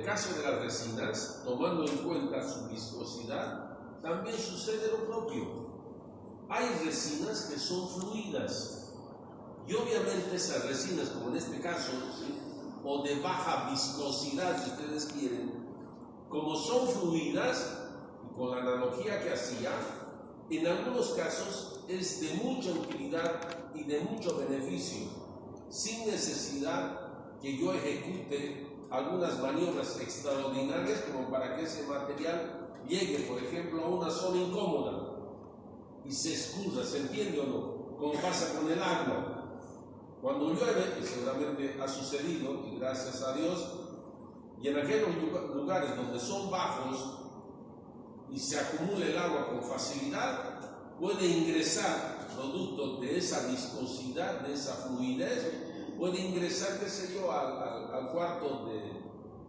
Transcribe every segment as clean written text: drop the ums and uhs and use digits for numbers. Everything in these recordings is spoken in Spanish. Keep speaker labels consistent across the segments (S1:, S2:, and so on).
S1: caso de las resinas, tomando en cuenta su viscosidad, también sucede lo propio. Hay resinas que son fluidas y obviamente esas resinas, como en este caso, ¿sí?, o de baja viscosidad, si ustedes quieren, como son fluidas, y con la analogía que hacía, en algunos casos es de mucha utilidad y de mucho beneficio, sin necesidad que yo ejecute algunas maniobras extraordinarias como para que ese material llegue, por ejemplo, a una zona incómoda y se escurra, ¿se entiende o no? Como pasa con el agua. Cuando llueve, y seguramente ha sucedido, y gracias a Dios, y en aquellos lugares donde son bajos y se acumula el agua con facilidad, puede ingresar, producto de esa viscosidad, de esa fluidez, puede ingresar, qué sé yo, al cuarto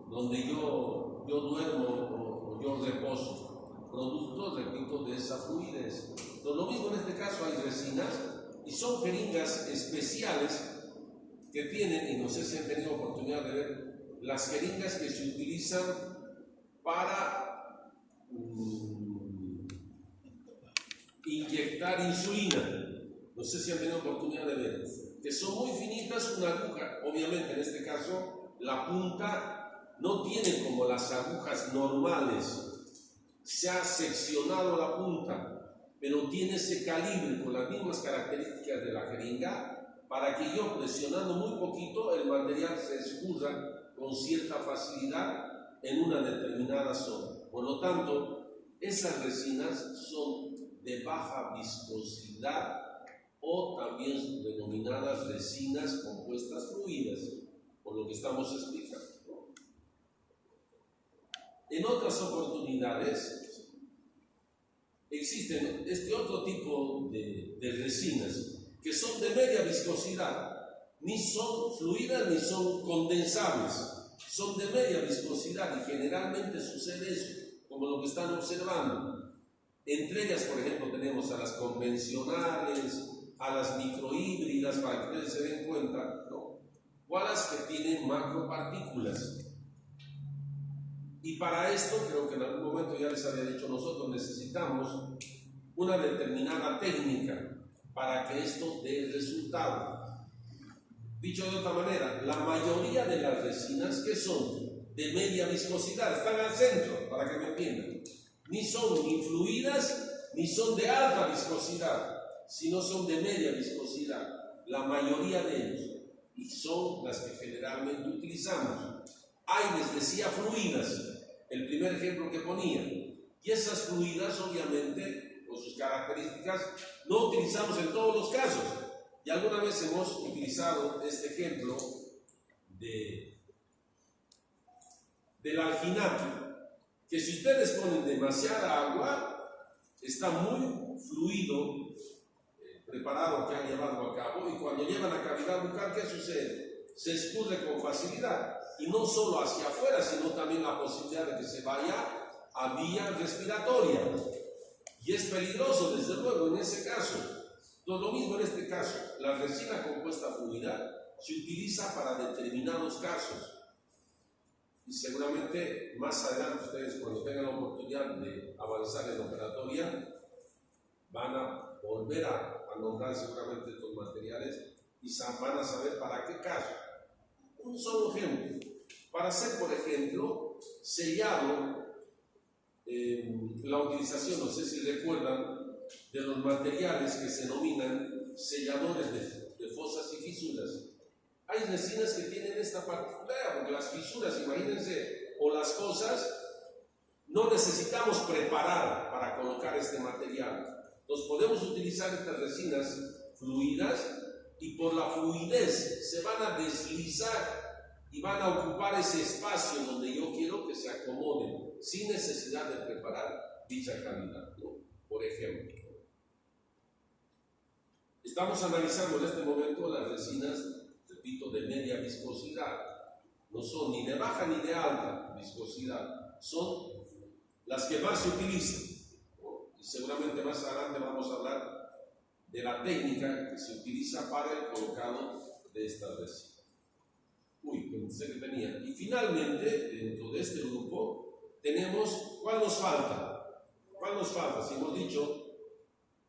S1: donde yo duermo o yo reposo, producto, repito, de esa fluidez. Entonces, lo mismo en este caso, hay resinas y son jeringas especiales que tienen, y no sé si han tenido oportunidad de ver, las jeringas que se utilizan para inyectar insulina. No sé si han tenido oportunidad de ver, que son muy finitas, una aguja, obviamente en este caso la punta no tiene como las agujas normales, se ha seccionado la punta, pero tiene ese calibre con las mismas características de la jeringa para que yo, presionando muy poquito, el material se escurra con cierta facilidad en una determinada zona. Por lo tanto, esas resinas son de baja viscosidad o también denominadas resinas compuestas fluidas, por lo que estamos explicando. En otras oportunidades existen este otro tipo de resinas que son de media viscosidad, ni son fluidas ni son condensables, son de media viscosidad y generalmente sucede eso, como lo que están observando. Entre ellas, por ejemplo, tenemos a las convencionales, a las microhíbridas, para que ustedes se den cuenta, ¿no? O a las que tienen macropartículas. Y para esto, creo que en algún momento ya les había dicho, nosotros necesitamos una determinada técnica para que esto dé resultado. Dicho de otra manera, la mayoría de las resinas que son de media viscosidad, están al centro, para que me entiendan, ni son ni fluidas ni son de alta viscosidad, sino son de media viscosidad, la mayoría de ellos, y son las que generalmente utilizamos. Hay, les decía, fluidas, el primer ejemplo que ponía, y esas fluidas obviamente, con sus características, no utilizamos en todos los casos, y alguna vez hemos utilizado este ejemplo del alginato, que si ustedes ponen demasiada agua, está muy fluido, preparado que han llevado a cabo, y cuando llevan a cavidad bucal, ¿qué sucede? Se escurre con facilidad, y no solo hacia afuera, sino también la posibilidad de que se vaya a vía respiratoria, y es peligroso desde luego en ese caso. Entonces, lo mismo en este caso, la resina compuesta fluida se utiliza para determinados casos, y seguramente más adelante ustedes, cuando tengan la oportunidad de avanzar en la operatoria, van a volver a nombrar seguramente estos materiales y van a saber para qué caso. Un solo ejemplo, para hacer, por ejemplo, sellado, la utilización, no sé si recuerdan, de los materiales que se denominan selladores de fosas y fisuras. Hay resinas que tienen esta particularidad, porque las fisuras, imagínense, o las fosas, no necesitamos preparar para colocar este material. Entonces podemos utilizar estas resinas fluidas y por la fluidez se van a deslizar y van a ocupar ese espacio donde yo quiero que se acomoden sin necesidad de preparar dicha cavidad, ¿no? Por ejemplo, estamos analizando en este momento las resinas, repito, de media viscosidad. No son ni de baja ni de alta viscosidad, son las que más se utilizan. Y seguramente más adelante vamos a hablar de la técnica que se utiliza para el colocado de estas resinas. Pensé que tenía. Y finalmente, dentro de este nos falta? ¿Cuál nos falta? Si hemos dicho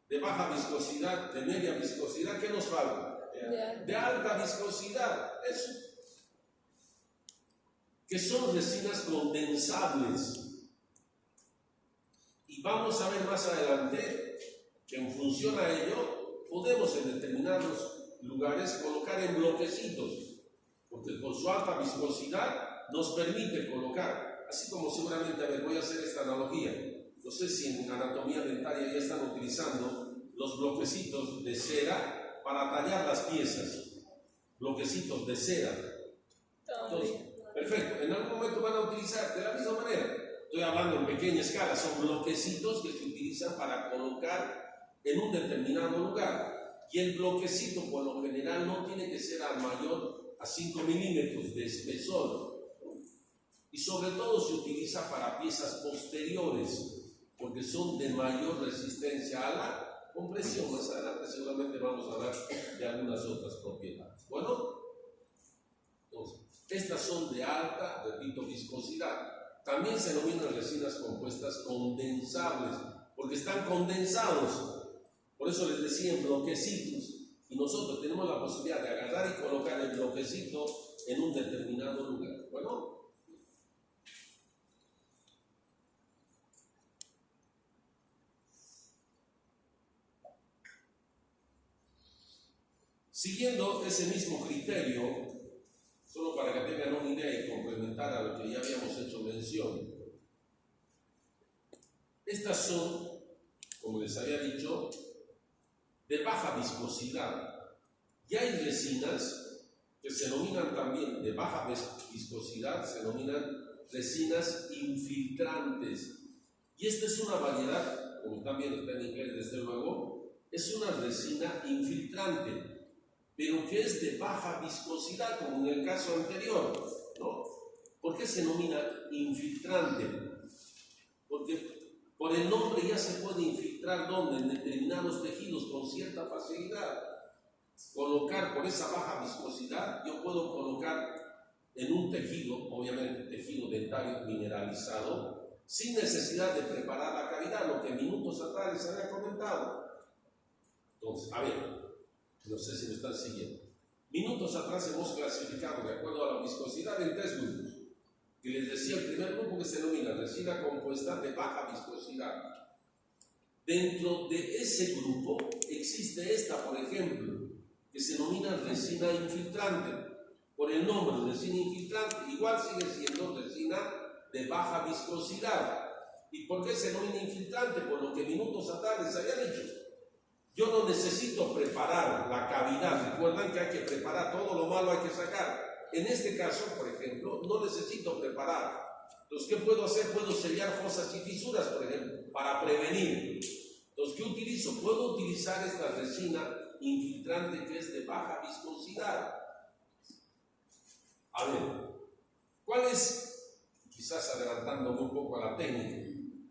S1: de baja viscosidad, de media viscosidad, ¿qué nos falta? De alta viscosidad. Eso. Que son resinas condensables. Y vamos a ver más adelante que en función a ello podemos en determinados lugares colocar en bloquecitos, porque por su alta viscosidad nos permite colocar, así como seguramente, a ver, voy a hacer esta analogía, no sé si en anatomía dentaria ya están utilizando los bloquecitos de cera para tallar las piezas, bloquecitos de cera. Entonces, perfecto, en algún momento van a utilizar de la misma manera. Estoy hablando en pequeña escala, son bloquecitos que se utilizan para colocar en un determinado lugar. Y el bloquecito, por lo general, no tiene que ser al mayor a 5 milímetros de espesor. Y sobre todo se utiliza para piezas posteriores, porque son de mayor resistencia a la compresión. Más adelante seguramente vamos a hablar de algunas otras propiedades. Bueno, entonces, estas son de alta, repito, viscosidad. También se denominan resinas compuestas condensables, porque están condensados. Por eso les decía en bloquecitos. Y nosotros tenemos la posibilidad de agarrar y colocar el bloquecito en un determinado lugar. Bueno, siguiendo ese mismo criterio, solo para que tengan una idea y complementar a lo que ya habíamos hecho mención. Estas son, como les había dicho, de baja viscosidad. Y hay resinas que se denominan también de baja viscosidad, se denominan resinas infiltrantes. Y esta es una variedad, como también está en inglés desde luego, es una resina infiltrante, pero que es de baja viscosidad, como en el caso anterior, ¿no? ¿Por qué se denomina infiltrante? Porque por el nombre ya se puede infiltrar donde en determinados tejidos con cierta facilidad. Colocar por esa baja viscosidad, yo puedo colocar en un tejido, obviamente tejido dentario mineralizado, sin necesidad de preparar la cavidad, lo que minutos atrás les había comentado. Entonces, a ver, no sé si me están siguiendo. Minutos atrás hemos clasificado, de acuerdo a la viscosidad, en 3 grupos. Y les decía el primer grupo que se denomina resina compuesta de baja viscosidad. Dentro de ese grupo existe esta, por ejemplo, que se denomina resina infiltrante. Por el nombre resina infiltrante, igual sigue siendo resina de baja viscosidad. ¿Y por qué se denomina infiltrante? Por lo que minutos atrás les había dicho. Yo no necesito preparar la cavidad. Recuerdan que hay que preparar, todo lo malo hay que sacar. En este caso, por ejemplo, no necesito preparar. Entonces, ¿qué puedo hacer? Puedo sellar fosas y fisuras, por ejemplo, para prevenir. Entonces, ¿qué utilizo? Puedo utilizar esta resina infiltrante que es de baja viscosidad. A ver, ¿cuál es, quizás adelantándome un poco a la técnica,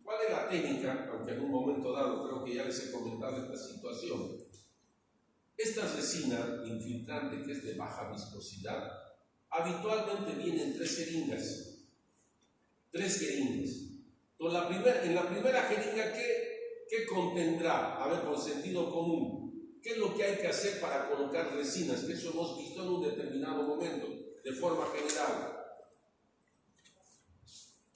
S1: cuál es la técnica, aunque en un momento dado creo que ya les he comentado esta situación? Esta resina infiltrante que es de baja viscosidad, habitualmente viene en 3 jeringas. 3 jeringas. Entonces, en la primera jeringa, ¿qué contendrá? A ver, por sentido común, ¿qué es lo que hay que hacer para colocar resinas? Que eso hemos visto en un determinado momento, de forma general.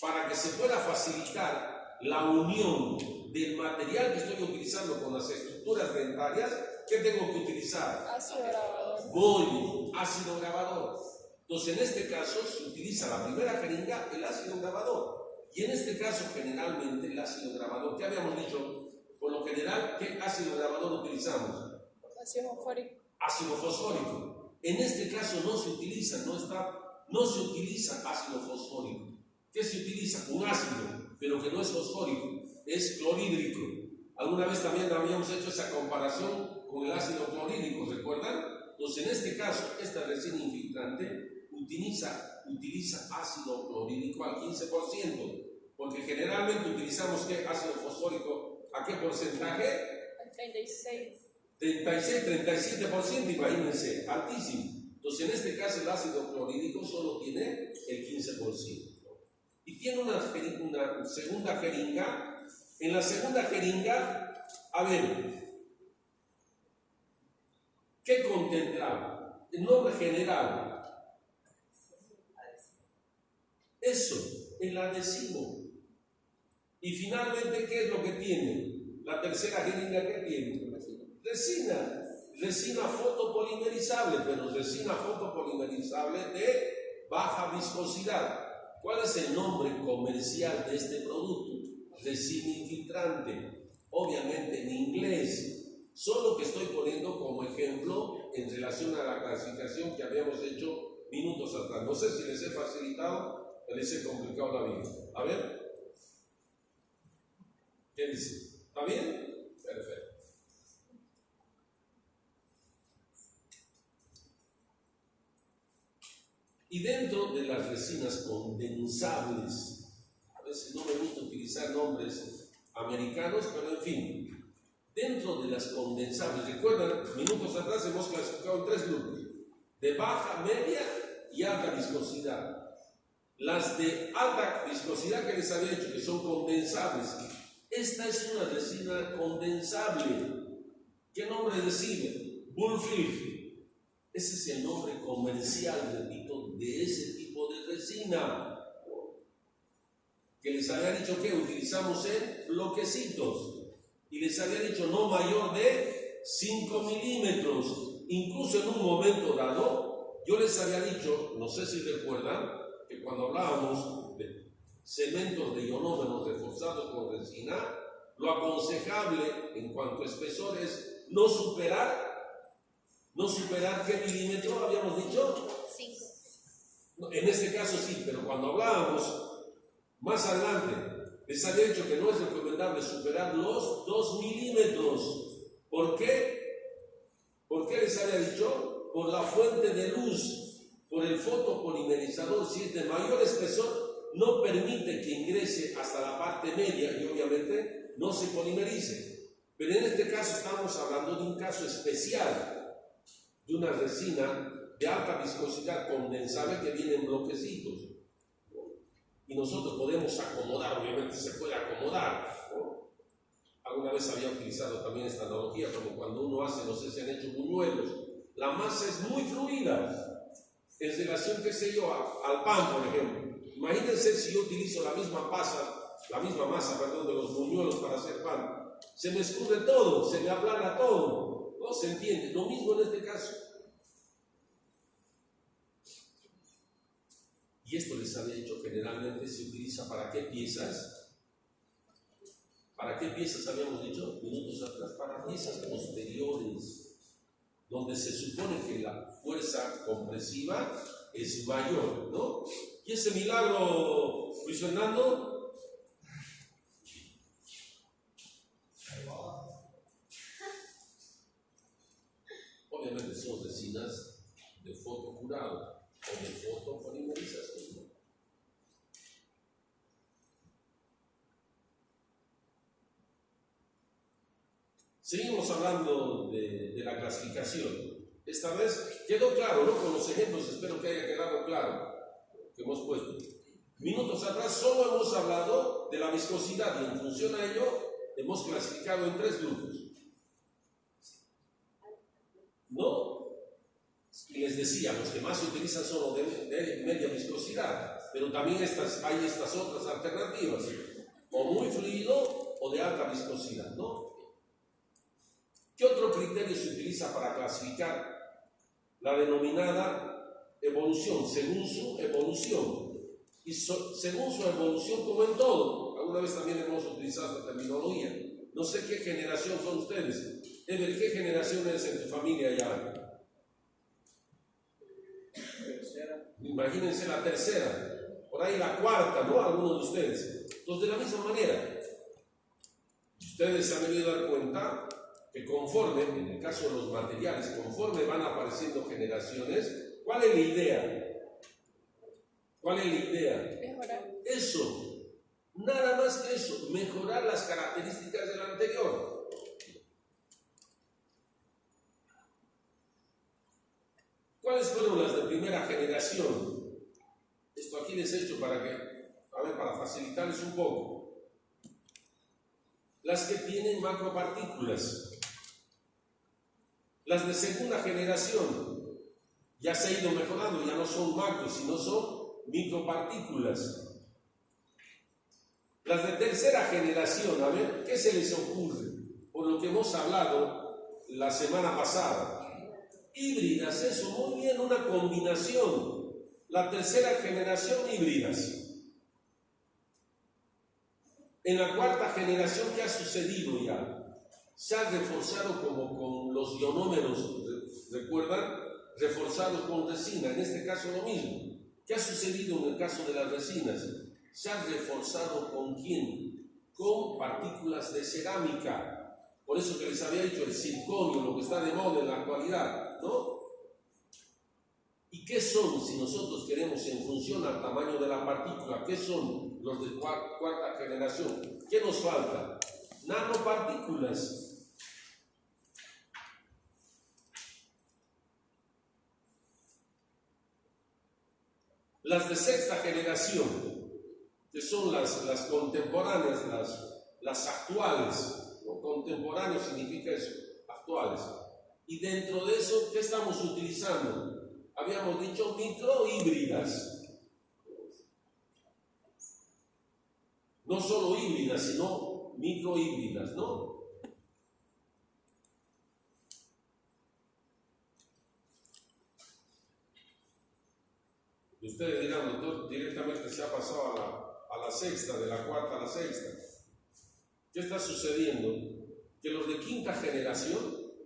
S1: Para que se pueda facilitar la unión del material que estoy utilizando con las estructuras dentarias, ¿qué tengo que utilizar?
S2: Ácido grabador.
S1: Muy bien, ácido grabador. Entonces, en este caso se utiliza la primera jeringa, el ácido grabador. Y en este caso, generalmente, el ácido grabador, ¿qué habíamos dicho? Por lo general, ¿qué ácido grabador utilizamos?
S2: Ácido fosfórico.
S1: Ácido fosfórico. En este caso no se utiliza, no se utiliza ácido fosfórico. ¿Qué se utiliza? Un ácido, pero que no es fosfórico, es clorhídrico. Alguna vez también habíamos hecho esa comparación con el ácido clorhídrico, ¿recuerdan? Entonces, en este caso, esta resina infiltrante utiliza ácido clorhídrico al 15%, porque generalmente utilizamos ¿qué? Ácido fosfórico, ¿a qué porcentaje?
S2: Al 36.
S1: 37%, imagínense, altísimo. Entonces, en este caso, el ácido clorhídrico solo tiene el 15%. ¿Y tiene una segunda jeringa. En la segunda jeringa, a ver, ¿qué contemplaba? El nombre general. Eso, el adhesivo. Y finalmente, ¿qué es lo que tiene? La tercera jeringa, ¿qué tiene? Resina. Resina fotopolimerizable, pero resina fotopolimerizable de baja viscosidad. ¿Cuál es el nombre comercial de este producto? Resina infiltrante. Obviamente en inglés. Solo que estoy poniendo como ejemplo en relación a la clasificación que habíamos hecho minutos atrás. No sé si les he facilitado o les he complicado la vida. A ver. ¿Qué dice? ¿Está bien? Perfecto. Y dentro de las resinas condensables, a veces no me gusta utilizar nombres americanos, pero en fin, dentro de las condensables, recuerdan, minutos atrás hemos clasificado en 3 grupos, de baja, media y alta viscosidad. Las de alta viscosidad que les había dicho que son condensables, esta es una resina condensable. ¿Qué nombre recibe? Bullfield. Ese es el nombre comercial, repito, de ese tipo de resina. Que les había dicho que utilizamos en bloquecitos. Y les había dicho no mayor de 5 milímetros. Incluso en un momento dado, yo les había dicho, no sé si recuerdan, que cuando hablábamos de cementos de ionómeros reforzados con resina, lo aconsejable en cuanto a espesor es no superar ¿qué milímetro habíamos dicho? 5. En este caso sí, pero cuando hablábamos más adelante, les había dicho que no es recomendable superar los 2 milímetros. ¿Por qué? ¿Por qué les había dicho? Por la fuente de luz, por el fotopolimerizador. Si es de mayor espesor, no permite que ingrese hasta la parte media y obviamente no se polimerice. Pero en este caso estamos hablando de un caso especial, de una resina de alta viscosidad condensable que viene en bloquecitos. Y nosotros podemos acomodar, obviamente se puede acomodar, ¿no? Alguna vez había utilizado también esta analogía, como cuando uno hace, no sé si han hecho buñuelos, la masa es muy fluida, en relación, qué sé yo, al pan, por ejemplo. Imagínense si yo utilizo la misma masa, de los buñuelos para hacer pan. Se me escurre todo, se me aplana todo, ¿no? ¿Se entiende? Lo mismo en este caso. Y esto les había dicho, generalmente se utiliza ¿para qué piezas? ¿Para qué piezas habíamos dicho minutos atrás? Para piezas posteriores, donde se supone que la fuerza compresiva es mayor, ¿no? Y ese milagro, Luis Fernando, obviamente son resinas de fotocurado o de fotopolimerización. Seguimos hablando de la clasificación. Esta vez quedó claro, ¿no? Con los ejemplos, espero que haya quedado claro que hemos puesto. Minutos atrás solo hemos hablado de la viscosidad y en función a ello hemos clasificado en 3 grupos. ¿No? Y les decía, los que más se utilizan son los de media viscosidad, pero también hay estas otras alternativas, o muy fluido o de alta viscosidad, ¿no? ¿Qué otro criterio se utiliza para clasificar la denominada evolución? Según su evolución. Y según su evolución, como en todo. Alguna vez también hemos utilizado esta terminología. No sé qué generación son ustedes. Ever, ¿qué generación es en tu familia ya? Tercera. Imagínense la tercera. Por ahí la cuarta, ¿no? Algunos de ustedes. Entonces, de la misma manera, ustedes se han debido dar cuenta que conforme, en el caso de los materiales, conforme van apareciendo generaciones, ¿cuál es la idea? ¿Cuál es la idea?
S2: Mejorar.
S1: Eso, nada más que eso, mejorar las características del anterior. ¿Cuáles fueron las de primera generación? Esto aquí les he hecho para facilitarles un poco. Las que tienen macropartículas. Las de segunda generación ya se ha ido mejorando, ya no son macros, sino son micropartículas. Las de tercera generación, a ver, ¿qué se les ocurre? Por lo que hemos hablado la semana pasada. Híbridas, eso, muy bien, una combinación. La tercera generación, híbridas. En la cuarta generación, ¿qué ha sucedido ya? Se ha reforzado como con los ionómeros, ¿recuerdan? Reforzados con resina, en este caso lo mismo. ¿Qué ha sucedido en el caso de las resinas? Se ha reforzado ¿con quién? Con partículas de cerámica. Por eso que les había dicho el circonio, lo que está de moda en la actualidad, ¿no? ¿Y qué son, si nosotros queremos en función al tamaño de la partícula, qué son los de cuarta generación? ¿Qué nos falta? Nanopartículas. Las de sexta generación, que son las contemporáneas, las actuales. ¿No? Contemporáneo significa eso, actuales. Y dentro de eso, ¿qué estamos utilizando? Habíamos dicho microhíbridas. No solo híbridas, sino microhíbridas, ¿no? Y ustedes dirán, doctor, directamente se ha pasado a la sexta, de la cuarta a la sexta. ¿Qué está sucediendo? Que los de quinta generación,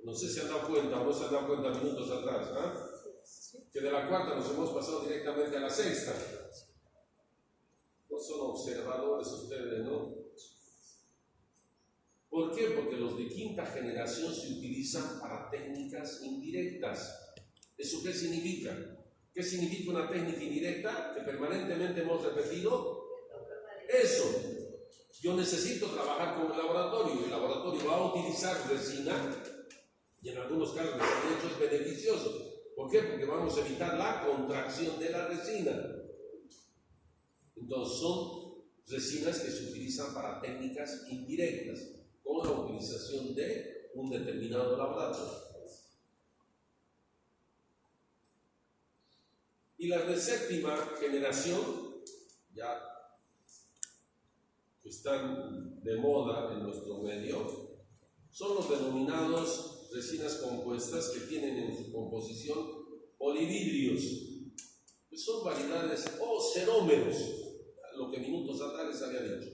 S1: no sé si han dado cuenta o no se han dado cuenta minutos atrás, ¿eh? Que de la cuarta nos hemos pasado directamente a la sexta. No son observadores ustedes, ¿no? ¿Por qué? Porque los de quinta generación se utilizan para técnicas indirectas. ¿Eso qué significa? ¿Qué significa una técnica indirecta? Que permanentemente hemos repetido. Eso. Yo necesito trabajar con el laboratorio. El laboratorio va a utilizar resina y en algunos casos, de hecho, es beneficioso. ¿Por qué? Porque vamos a evitar la contracción de la resina. Entonces, son resinas que se utilizan para técnicas indirectas, con la utilización de un determinado laboratorio. Y las de séptima generación, ya que están de moda en nuestro medio, son los denominados resinas compuestas que tienen en su composición polividrios, que son variedades o cerómeros, lo que minutos atrás les había dicho.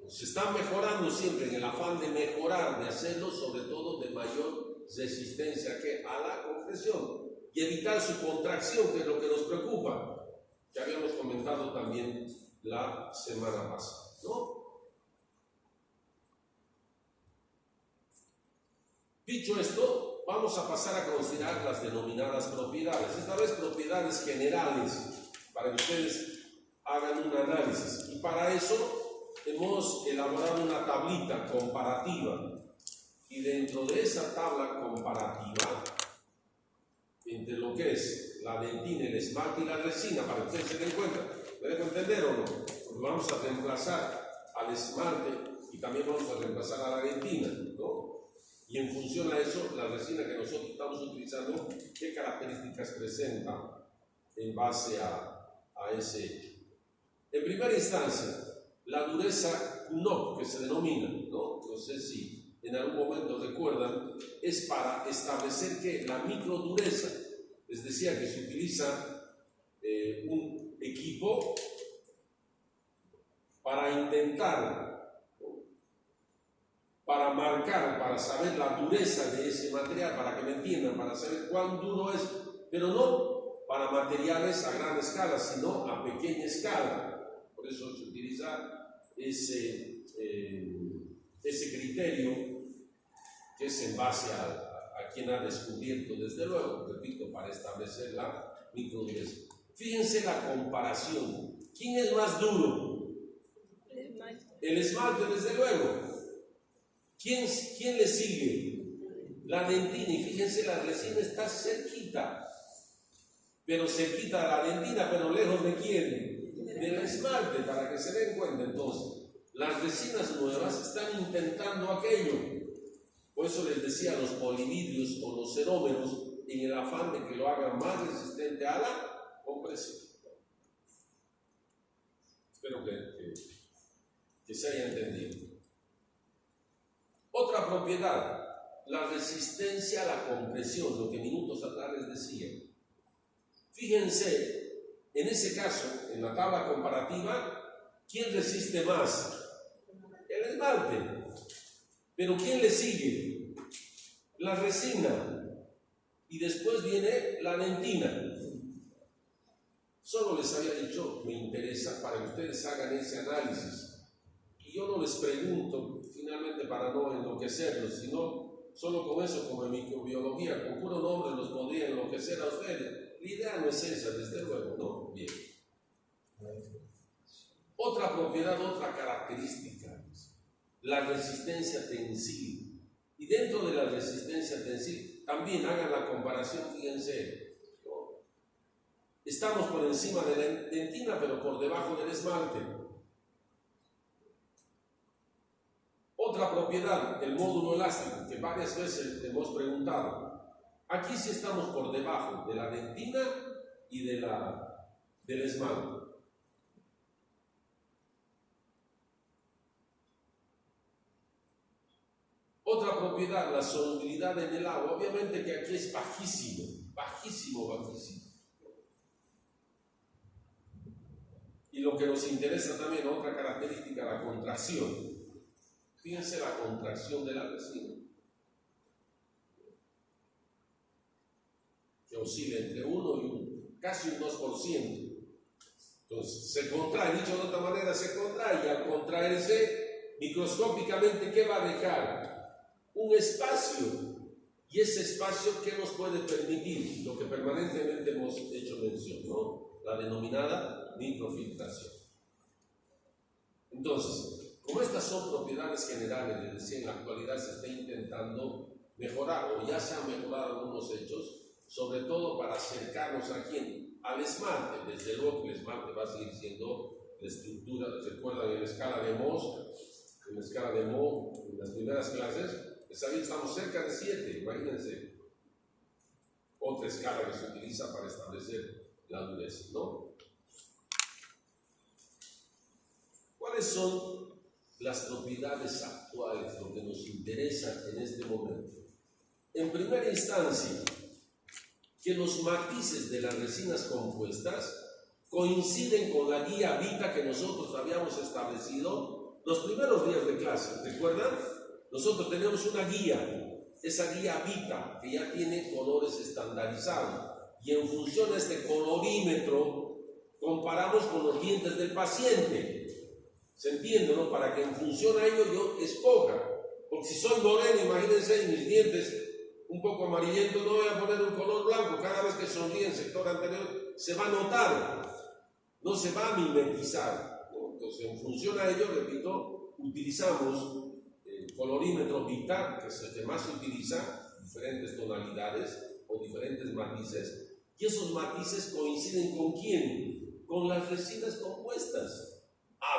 S1: Se están mejorando siempre en el afán de mejorar, de hacerlo sobre todo de mayor resistencia a la compresión y evitar su contracción, que es lo que nos preocupa, que habíamos comentado también la semana pasada, ¿no? Dicho esto, vamos a pasar a considerar las denominadas propiedades, esta vez propiedades generales, para que ustedes hagan un análisis. Y para eso hemos elaborado una tablita comparativa. Y dentro de esa tabla comparativa, entre lo que es la dentina, el esmalte y la resina, para que ustedes se den cuenta, ¿me dejo entender o no? Porque vamos a reemplazar al esmalte y también vamos a reemplazar a la dentina, ¿no? Y en función a eso, la resina que nosotros estamos utilizando, ¿qué características presenta en base a ese hecho? En primera instancia, la dureza QNOP, que se denomina, ¿no? No sé si en algún momento recuerdan, es para establecer que la microdureza, les decía que se utiliza un equipo para intentar, para marcar, para saber la dureza de ese material, para que me entiendan, para saber cuán duro es, pero no para materiales a gran escala, sino a pequeña escala. Por eso se utiliza ese criterio, que es en base a quien ha descubierto, desde luego, repito, para establecer la microdureza. Fíjense la comparación. ¿Quién es más duro? El esmalte, desde luego. ¿Quién le sigue? La dentina. Y fíjense, la resina está cerquita, pero cerquita de la dentina, pero lejos de quién? Del esmalte. esmalte, para que se den cuenta entonces, las resinas nuevas están intentando aquello. Por eso les decía los polividrios o los cerómeros, en el afán de que lo hagan más resistente a la compresión. Espero que se haya entendido. Otra propiedad, la resistencia a la compresión, lo que minutos atrás les decía. Fíjense, en ese caso, en la tabla comparativa, ¿quién resiste más? El esmalte. Pero ¿quién le sigue? La resina. Y después viene la dentina. Solo les había dicho, me interesa para que ustedes hagan ese análisis. Y yo no les pregunto, finalmente para no enloquecerlos, sino solo con eso, como en microbiología, con puro nombre los podría enloquecer a ustedes. La idea no es esa, desde luego, ¿no? Bien. Otra propiedad, otra característica, la resistencia tensil. Y dentro de la resistencia tensil, también hagan la comparación, fíjense, ¿no? Estamos por encima de la dentina, pero por debajo del esmalte. Otra propiedad, el módulo elástico, que varias veces hemos preguntado. Aquí sí estamos por debajo de la dentina y del esmalte. Otra propiedad, la solubilidad en el agua. Obviamente que aquí es bajísimo, bajísimo, bajísimo. Y lo que nos interesa también, otra característica, la contracción. Fíjense la contracción de la resina, que oscila entre 1 y casi un 2%. Entonces, se contrae, dicho de otra manera, se contrae, y al contraerse, microscópicamente, ¿qué va a dejar? Un espacio. Y ese espacio, ¿qué nos puede permitir? Lo que permanentemente hemos hecho mención, ¿no? La denominada microfiltración. Entonces, como estas son propiedades generales, les decía, en la actualidad se está intentando mejorar, o ya se han mejorado algunos hechos, sobre todo para acercarnos a quién, al esmalte. Desde luego que el esmalte va a seguir siendo la estructura, recuerdan en la escala de Mohs, en las primeras clases, estamos cerca de 7, imagínense. Otra escala que se utiliza para establecer la dureza, ¿no? ¿Cuáles son las propiedades actuales, lo que nos interesa en este momento? En primera instancia, que los matices de las resinas compuestas coinciden con la guía Vita que nosotros habíamos establecido los primeros días de clase. ¿Recuerdan? Nosotros tenemos una guía, esa guía Vita, que ya tiene colores estandarizados, y en función de este colorímetro comparamos con los dientes del paciente. ¿Se entiende, no? Para que en función a ello yo escoja. Porque si soy moreno, imagínense, y mis dientes un poco amarillentos, no voy a poner un color blanco. Cada vez que sonríe en el sector anterior se va a notar, no se va a mimetizar, ¿no? Entonces, en función a ello, repito, utilizamos el colorímetro Vita, que es el que más se utiliza, diferentes tonalidades o diferentes matices, y esos matices coinciden ¿con quién? Con las resinas compuestas.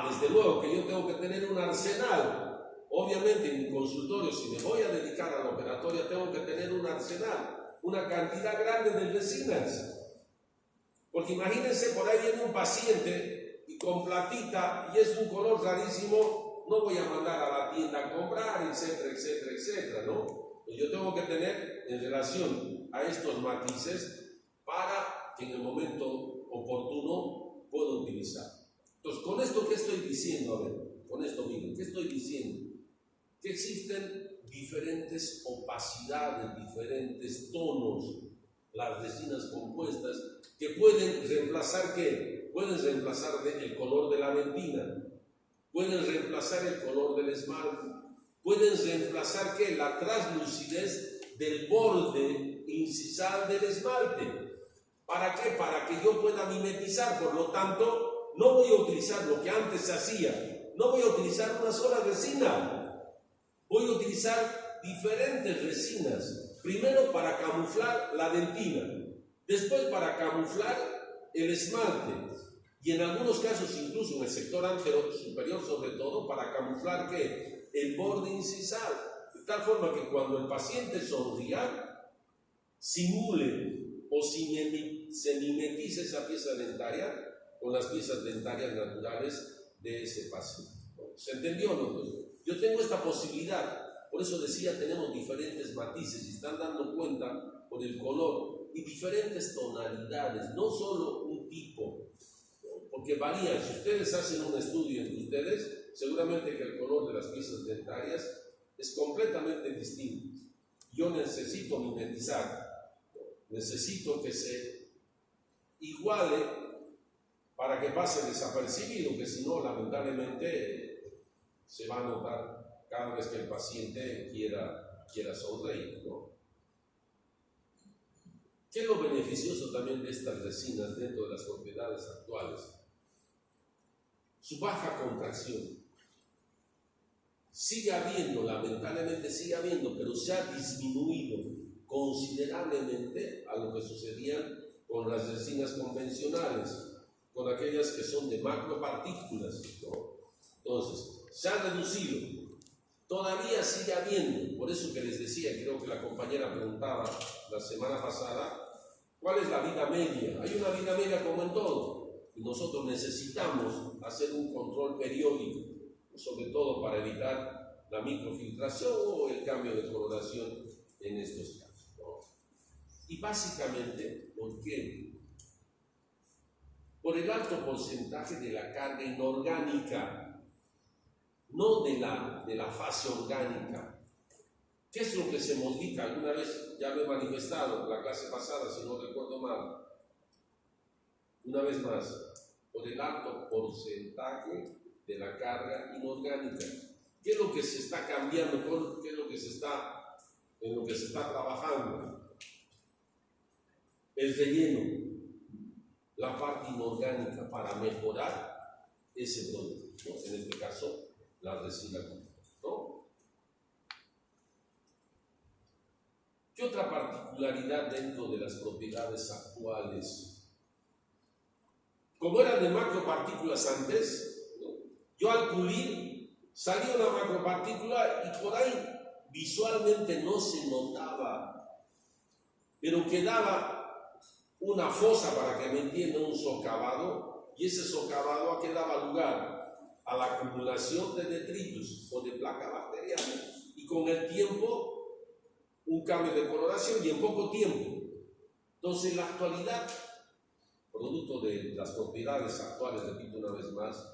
S1: Desde luego que yo tengo que tener un arsenal. Obviamente en mi consultorio, si me voy a dedicar a la operatoria, tengo que tener un arsenal, una cantidad grande de resinas. Porque imagínense, por ahí viene un paciente y con platita y es un color rarísimo, no voy a mandar a la tienda a comprar, etcétera, etcétera, etcétera, ¿no? Pues yo tengo que tener en relación a estos matices para que en el momento oportuno pueda utilizar. Entonces, ¿con esto qué estoy diciendo? A ver, con esto miren, ¿qué estoy diciendo? Que existen diferentes opacidades, diferentes tonos, las resinas compuestas, que pueden reemplazar ¿qué? Pueden reemplazar el color de la dentina, pueden reemplazar el color del esmalte, pueden reemplazar ¿qué? La translucidez del borde incisal del esmalte. ¿Para qué? Para que yo pueda mimetizar. Por lo tanto, no voy a utilizar lo que antes se hacía, no voy a utilizar una sola resina, voy a utilizar diferentes resinas, primero para camuflar la dentina, después para camuflar el esmalte, y en algunos casos incluso en el sector anterior superior sobre todo, para camuflar que el borde incisal, de tal forma que cuando el paciente sonría, simule o se mimetice esa pieza dentaria con las piezas dentarias naturales de ese paciente. ¿Se entendió, no? Yo tengo esta posibilidad, por eso decía, tenemos diferentes matices, y están dando cuenta por el color y diferentes tonalidades, no solo un tipo, ¿no? Porque varía. Si ustedes hacen un estudio entre ustedes, seguramente que el color de las piezas dentarias es completamente distinto. Yo necesito mimetizar, necesito que se iguale para que pase desapercibido, que si no, lamentablemente, se va a notar cada vez que el paciente quiera sonreír, ¿no? ¿Qué es lo beneficioso también de estas resinas dentro de las propiedades actuales? Su baja contracción. Sigue habiendo, lamentablemente sigue habiendo, pero se ha disminuido considerablemente a lo que sucedía con las resinas convencionales, con aquellas que son de macropartículas, ¿no? Entonces, se ha reducido. Todavía sigue habiendo, por eso que les decía, creo que la compañera preguntaba la semana pasada, ¿cuál es la vida media? Hay una vida media como en todo, y nosotros necesitamos hacer un control periódico, sobre todo para evitar la microfiltración o el cambio de coloración en estos casos, ¿no? Y básicamente, ¿por qué? Por el alto porcentaje de la carga inorgánica, no de la fase orgánica. ¿Qué es lo que se modifica? Alguna vez ya lo he manifestado en la clase pasada, si no recuerdo mal. Una vez más, por el alto porcentaje de la carga inorgánica. ¿Qué es lo que se está cambiando? ¿Qué es lo que se está, en lo que se está trabajando? El relleno, la parte inorgánica para mejorar ese producto, ¿no? En este caso, la resina, ¿no? ¿Qué otra particularidad dentro de las propiedades actuales? Como eran de macropartículas antes, ¿no? Yo al pulir salía una macropartícula y por ahí visualmente no se notaba, pero quedaba una fosa, para que me entiendan, un socavado, y ese socavado daba lugar a la acumulación de detritus o de placa bacteriana, y con el tiempo un cambio de coloración, y en poco tiempo. Entonces, en la actualidad, producto de las propiedades actuales, repito una vez más,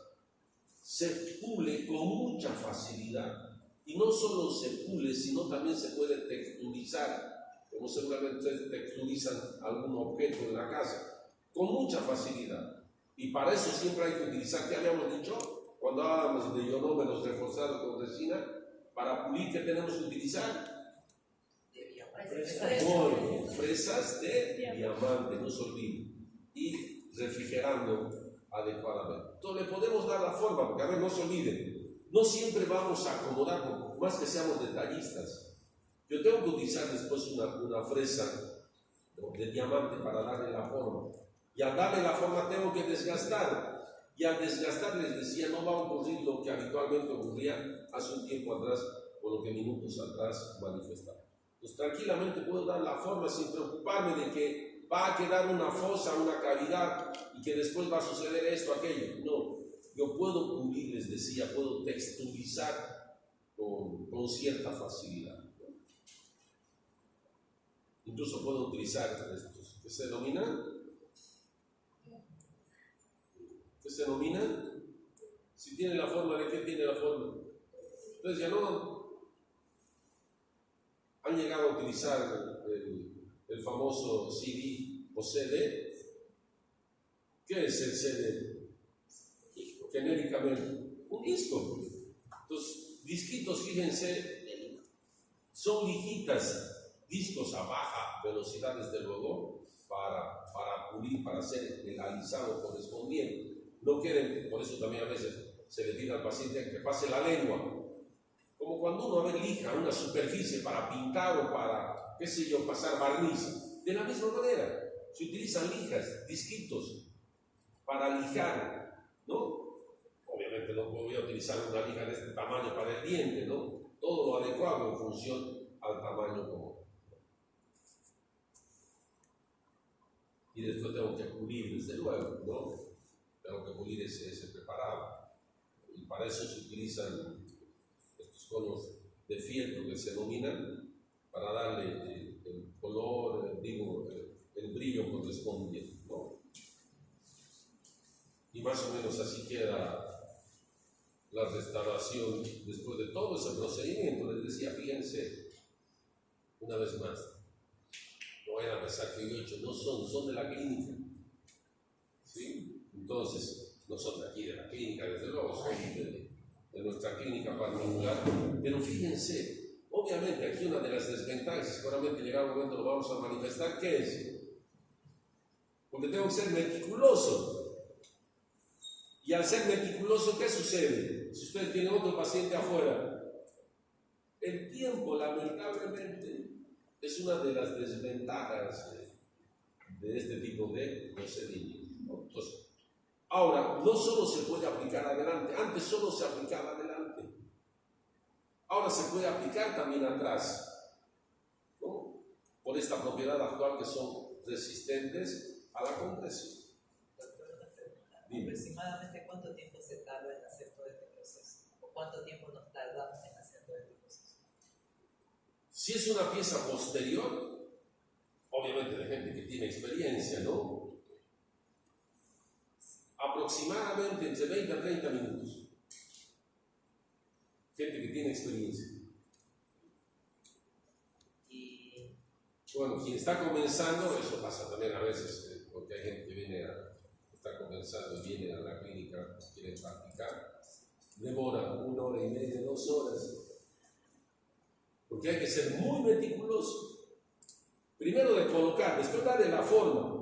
S1: se pule con mucha facilidad, y no solo se pule, sino también se puede texturizar, como seguramente texturizan algún objeto en la casa, con mucha facilidad. Y para eso siempre hay que utilizar, ¿qué habíamos dicho? Cuando hablábamos de ionómeros reforzados con resina, para pulir, ¿qué tenemos que utilizar? Fresas de diamante, no se olviden, y refrigerando adecuadamente. Entonces le podemos dar la forma, porque a ver, no se olviden, no siempre vamos a acomodar, por más que seamos detallistas. Yo tengo que utilizar después una fresa de diamante para darle la forma, y al darle la forma tengo que desgastar. Y al desgastar, les decía, no va a ocurrir lo que habitualmente ocurría hace un tiempo atrás, o lo que minutos atrás manifestaba. Pues tranquilamente puedo dar la forma sin preocuparme de que va a quedar una fosa, una cavidad, y que después va a suceder esto, aquello. No, yo puedo pulir, les decía, puedo texturizar con cierta facilidad, ¿no? Incluso puedo utilizar estos que se denominan. ¿Qué se denomina? Si tiene la forma, ¿de qué tiene la forma? Entonces ya no han llegado a utilizar el famoso CD o CD. ¿Qué es el CD? Genéricamente, un disco. Entonces, disquitos, fíjense, son lijitas, discos a baja velocidad, desde luego, para pulir, para hacer el alisado correspondiente. No quieren, por eso también a veces se le pide al paciente que pase la lengua, como cuando uno ve lija, una superficie para pintar o para, qué sé yo, pasar barniz. De la misma manera, se utilizan lijas, disquitos, para lijar, ¿no? Obviamente no voy a utilizar una lija de este tamaño para el diente, ¿no? Todo lo adecuado en función al tamaño común. Y después tengo que pulir, desde luego, ¿no? Tengo que pulir ese preparado. Y para eso se utilizan estos conos de fieltro que se denominan, para darle el color, el brillo correspondiente, ¿no? Y más o menos así queda la restauración después de todo ese procedimiento. Les decía, fíjense, una vez más, no vayan a pensar que yo he hecho, no son de la clínica, ¿sí? Entonces, no son de aquí de la clínica, desde luego, son de nuestra clínica particular, pero fíjense, obviamente aquí una de las desventajas, seguramente llegado un momento lo vamos a manifestar, ¿qué es? Porque tengo que ser meticuloso. Y al ser meticuloso, ¿qué sucede? Si ustedes tienen otro paciente afuera, el tiempo, lamentablemente, es una de las desventajas de este tipo de procedimientos, ¿no? Entonces, ahora, no solo se puede aplicar adelante, antes solo se aplicaba adelante, ahora se puede aplicar también atrás, ¿no? Por esta propiedad actual que son resistentes a la compresión.
S3: ¿Aproximadamente cuánto tiempo se tarda en hacer todo este proceso? ¿O cuánto tiempo nos tardamos en hacer todo este proceso?
S1: Si es una pieza posterior, obviamente de gente que tiene experiencia, ¿no? Aproximadamente entre 20 a 30 minutos. Gente que tiene experiencia.
S3: Y
S1: bueno, quien está comenzando, eso pasa también a veces, porque hay gente que está comenzando y viene a la clínica, quiere practicar, demora 1 hora y media, 2 horas, porque hay que ser muy meticuloso. Primero de colocar, después darle la forma.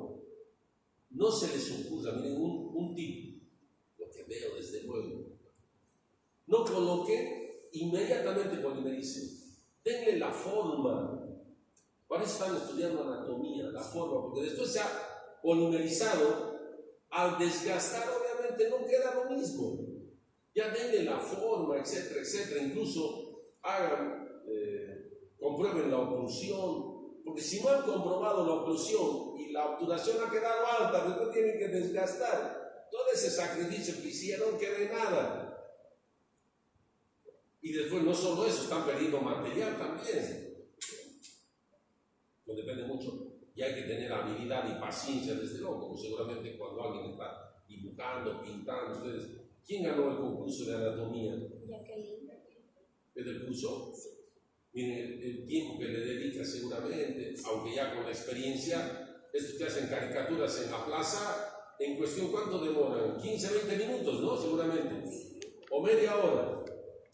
S1: No se les ocurra, miren, un tip, lo que veo desde luego. No coloque, inmediatamente polimerice. Denle la forma. Para eso están estudiando anatomía, la forma, porque después se ha polimerizado. Al desgastar, obviamente, no queda lo mismo. Ya denle la forma, etcétera, etcétera. Incluso comprueben la oclusión, porque si no han comprobado la oclusión y la obturación ha quedado alta, después tienen que desgastar. Todo ese sacrificio que hicieron que de nada. Y después no solo eso, están perdiendo material también. No depende mucho. Y hay que tener habilidad y paciencia desde luego, como seguramente cuando alguien está dibujando, pintando. Ustedes, ¿quién ganó el concurso de anatomía?
S2: Jacqueline.
S1: ¿Es del curso? Miren, el tiempo que le dedica seguramente, aunque ya con la experiencia, estos que hacen caricaturas en la plaza, en cuestión, ¿cuánto demoran? 15, 20 minutos, ¿no? Seguramente. O media hora.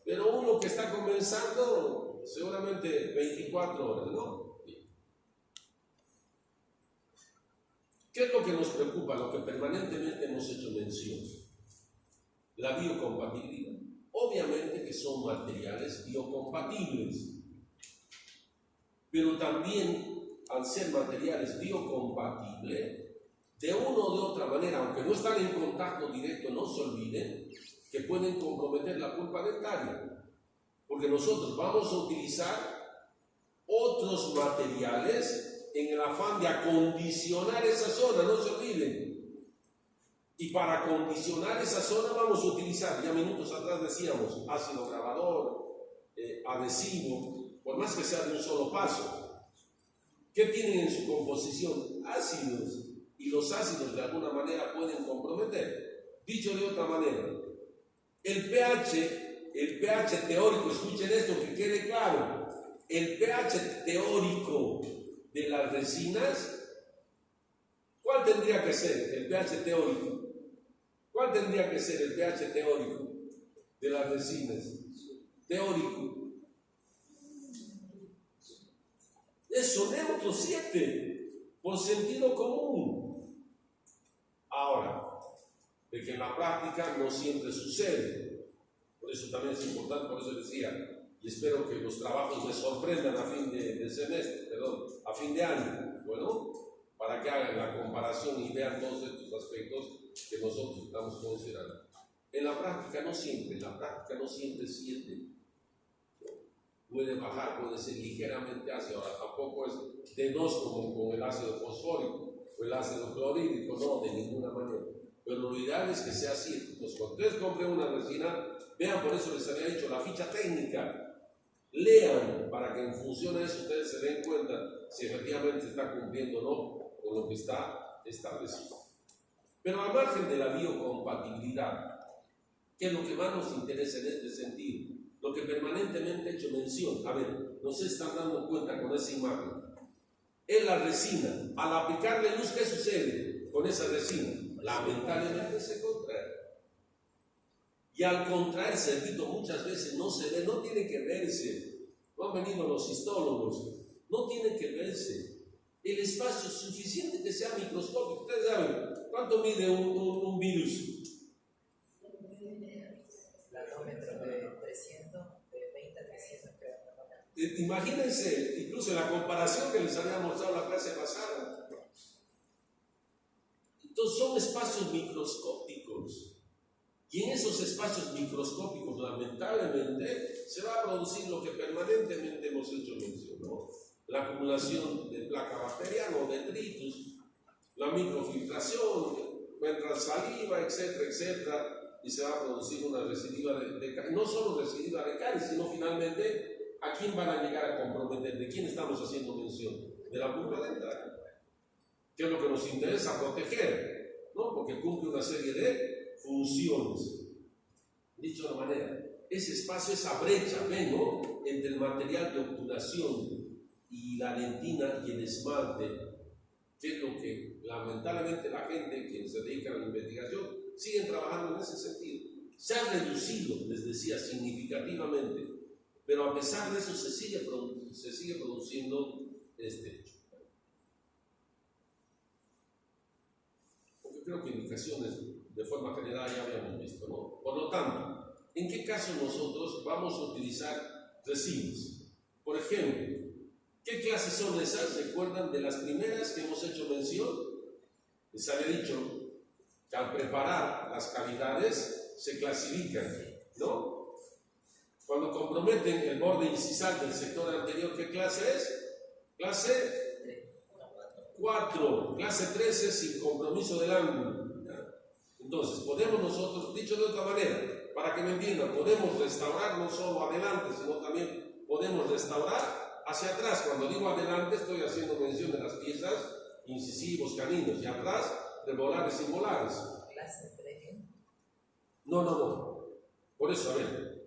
S1: Pero uno que está comenzando, seguramente 24 horas, ¿no? ¿Qué es lo que nos preocupa? Lo que permanentemente hemos hecho mención. La biocompatibilidad. Obviamente que son materiales biocompatibles. Pero también, al ser materiales biocompatibles, de una o de otra manera, aunque no están en contacto directo, no se olviden que pueden comprometer la pulpa dentaria. Porque nosotros vamos a utilizar otros materiales en el afán de acondicionar esa zona, no se olviden. Y para acondicionar esa zona vamos a utilizar, ya minutos atrás decíamos, ácido grabador, adhesivo, por más que sea de un solo paso. ¿Qué tienen en su composición? Ácidos. Y los ácidos de alguna manera pueden comprometer. Dicho de otra manera, el pH teórico, escuchen esto que quede claro, el pH teórico de las resinas, ¿cuál tendría que ser el pH teórico? ¿Cuál tendría que ser el pH teórico de las resinas? Teórico. Eso, neutro 7, por sentido común. Ahora, de que en la práctica no siempre sucede. Por eso también es importante, por eso decía, y espero que los trabajos me sorprendan a fin de semestre, a fin de año, bueno, para que hagan la comparación y vean todos estos aspectos que nosotros estamos considerando. En la práctica no siempre siente. Puede bajar, puede ser ligeramente ácido. Ahora tampoco es de 2 como con el ácido fosfórico o el ácido clorhídrico, no, de ninguna manera. Pero lo ideal es que sea así. Entonces, cuando ustedes compren una resina, vean, por eso les había dicho la ficha técnica. Lean para que en función de eso ustedes se den cuenta si efectivamente está cumpliendo o no con lo que está establecido. Pero al margen de la biocompatibilidad, ¿qué es lo que más nos interesa en este sentido? Lo que permanentemente he hecho mención. A ver, no se están dando cuenta con esa imagen. Es la resina. Al aplicarle luz, ¿qué sucede con esa resina? Lamentablemente se contrae. Y al contraerse, repito, muchas veces no se ve, no tiene que verse. No han venido los histólogos, no tiene que verse. El espacio es suficiente que sea microscópico. Ustedes saben, ¿cuánto mide un virus?
S3: Nanómetros de 300, de 20 a 300 creo.
S1: Imagínense, incluso en la comparación que les había mostrado la clase pasada. Entonces son espacios microscópicos. Y en esos espacios microscópicos, lamentablemente, se va a producir lo que permanentemente hemos hecho mención, ¿no? La acumulación de placa bacteriana o detritus, la microfiltración, entra saliva, etcétera, etcétera. Y se va a producir una recidiva no solo recidiva de caries, sino finalmente, ¿a quién van a llegar a comprometer? ¿De quién estamos haciendo mención? De la pulpa dental, que es lo que nos interesa proteger, ¿no? Porque cumple una serie de funciones. Dicho de otra manera, ese espacio, esa brecha, ¿no?, entre el material de obturación y la dentina y el esmalte, que es lo que lamentablemente la gente que se dedica a la investigación siguen trabajando en ese sentido. Se ha reducido, les decía, significativamente, pero a pesar de eso se sigue produciendo este hecho. Porque creo que indicaciones de forma general ya habíamos visto, ¿no? Por lo tanto, ¿en qué caso nosotros vamos a utilizar resinas? Por ejemplo, ¿qué clases son esas? ¿Recuerdan de las primeras que hemos hecho mención? Les había dicho que al preparar las cavidades se clasifican, ¿no? Cuando comprometen el borde incisal del sector anterior, ¿qué clase es? Clase 4. Clase 3 es sin compromiso del ángulo. Entonces, podemos nosotros, dicho de otra manera, para que me entiendan, podemos restaurar no solo adelante, sino también podemos restaurar hacia atrás. Cuando digo adelante, estoy haciendo mención de las piezas incisivos, caninos, y atrás de molares y molares.
S3: Clase 3.
S1: No. Por eso, a ver,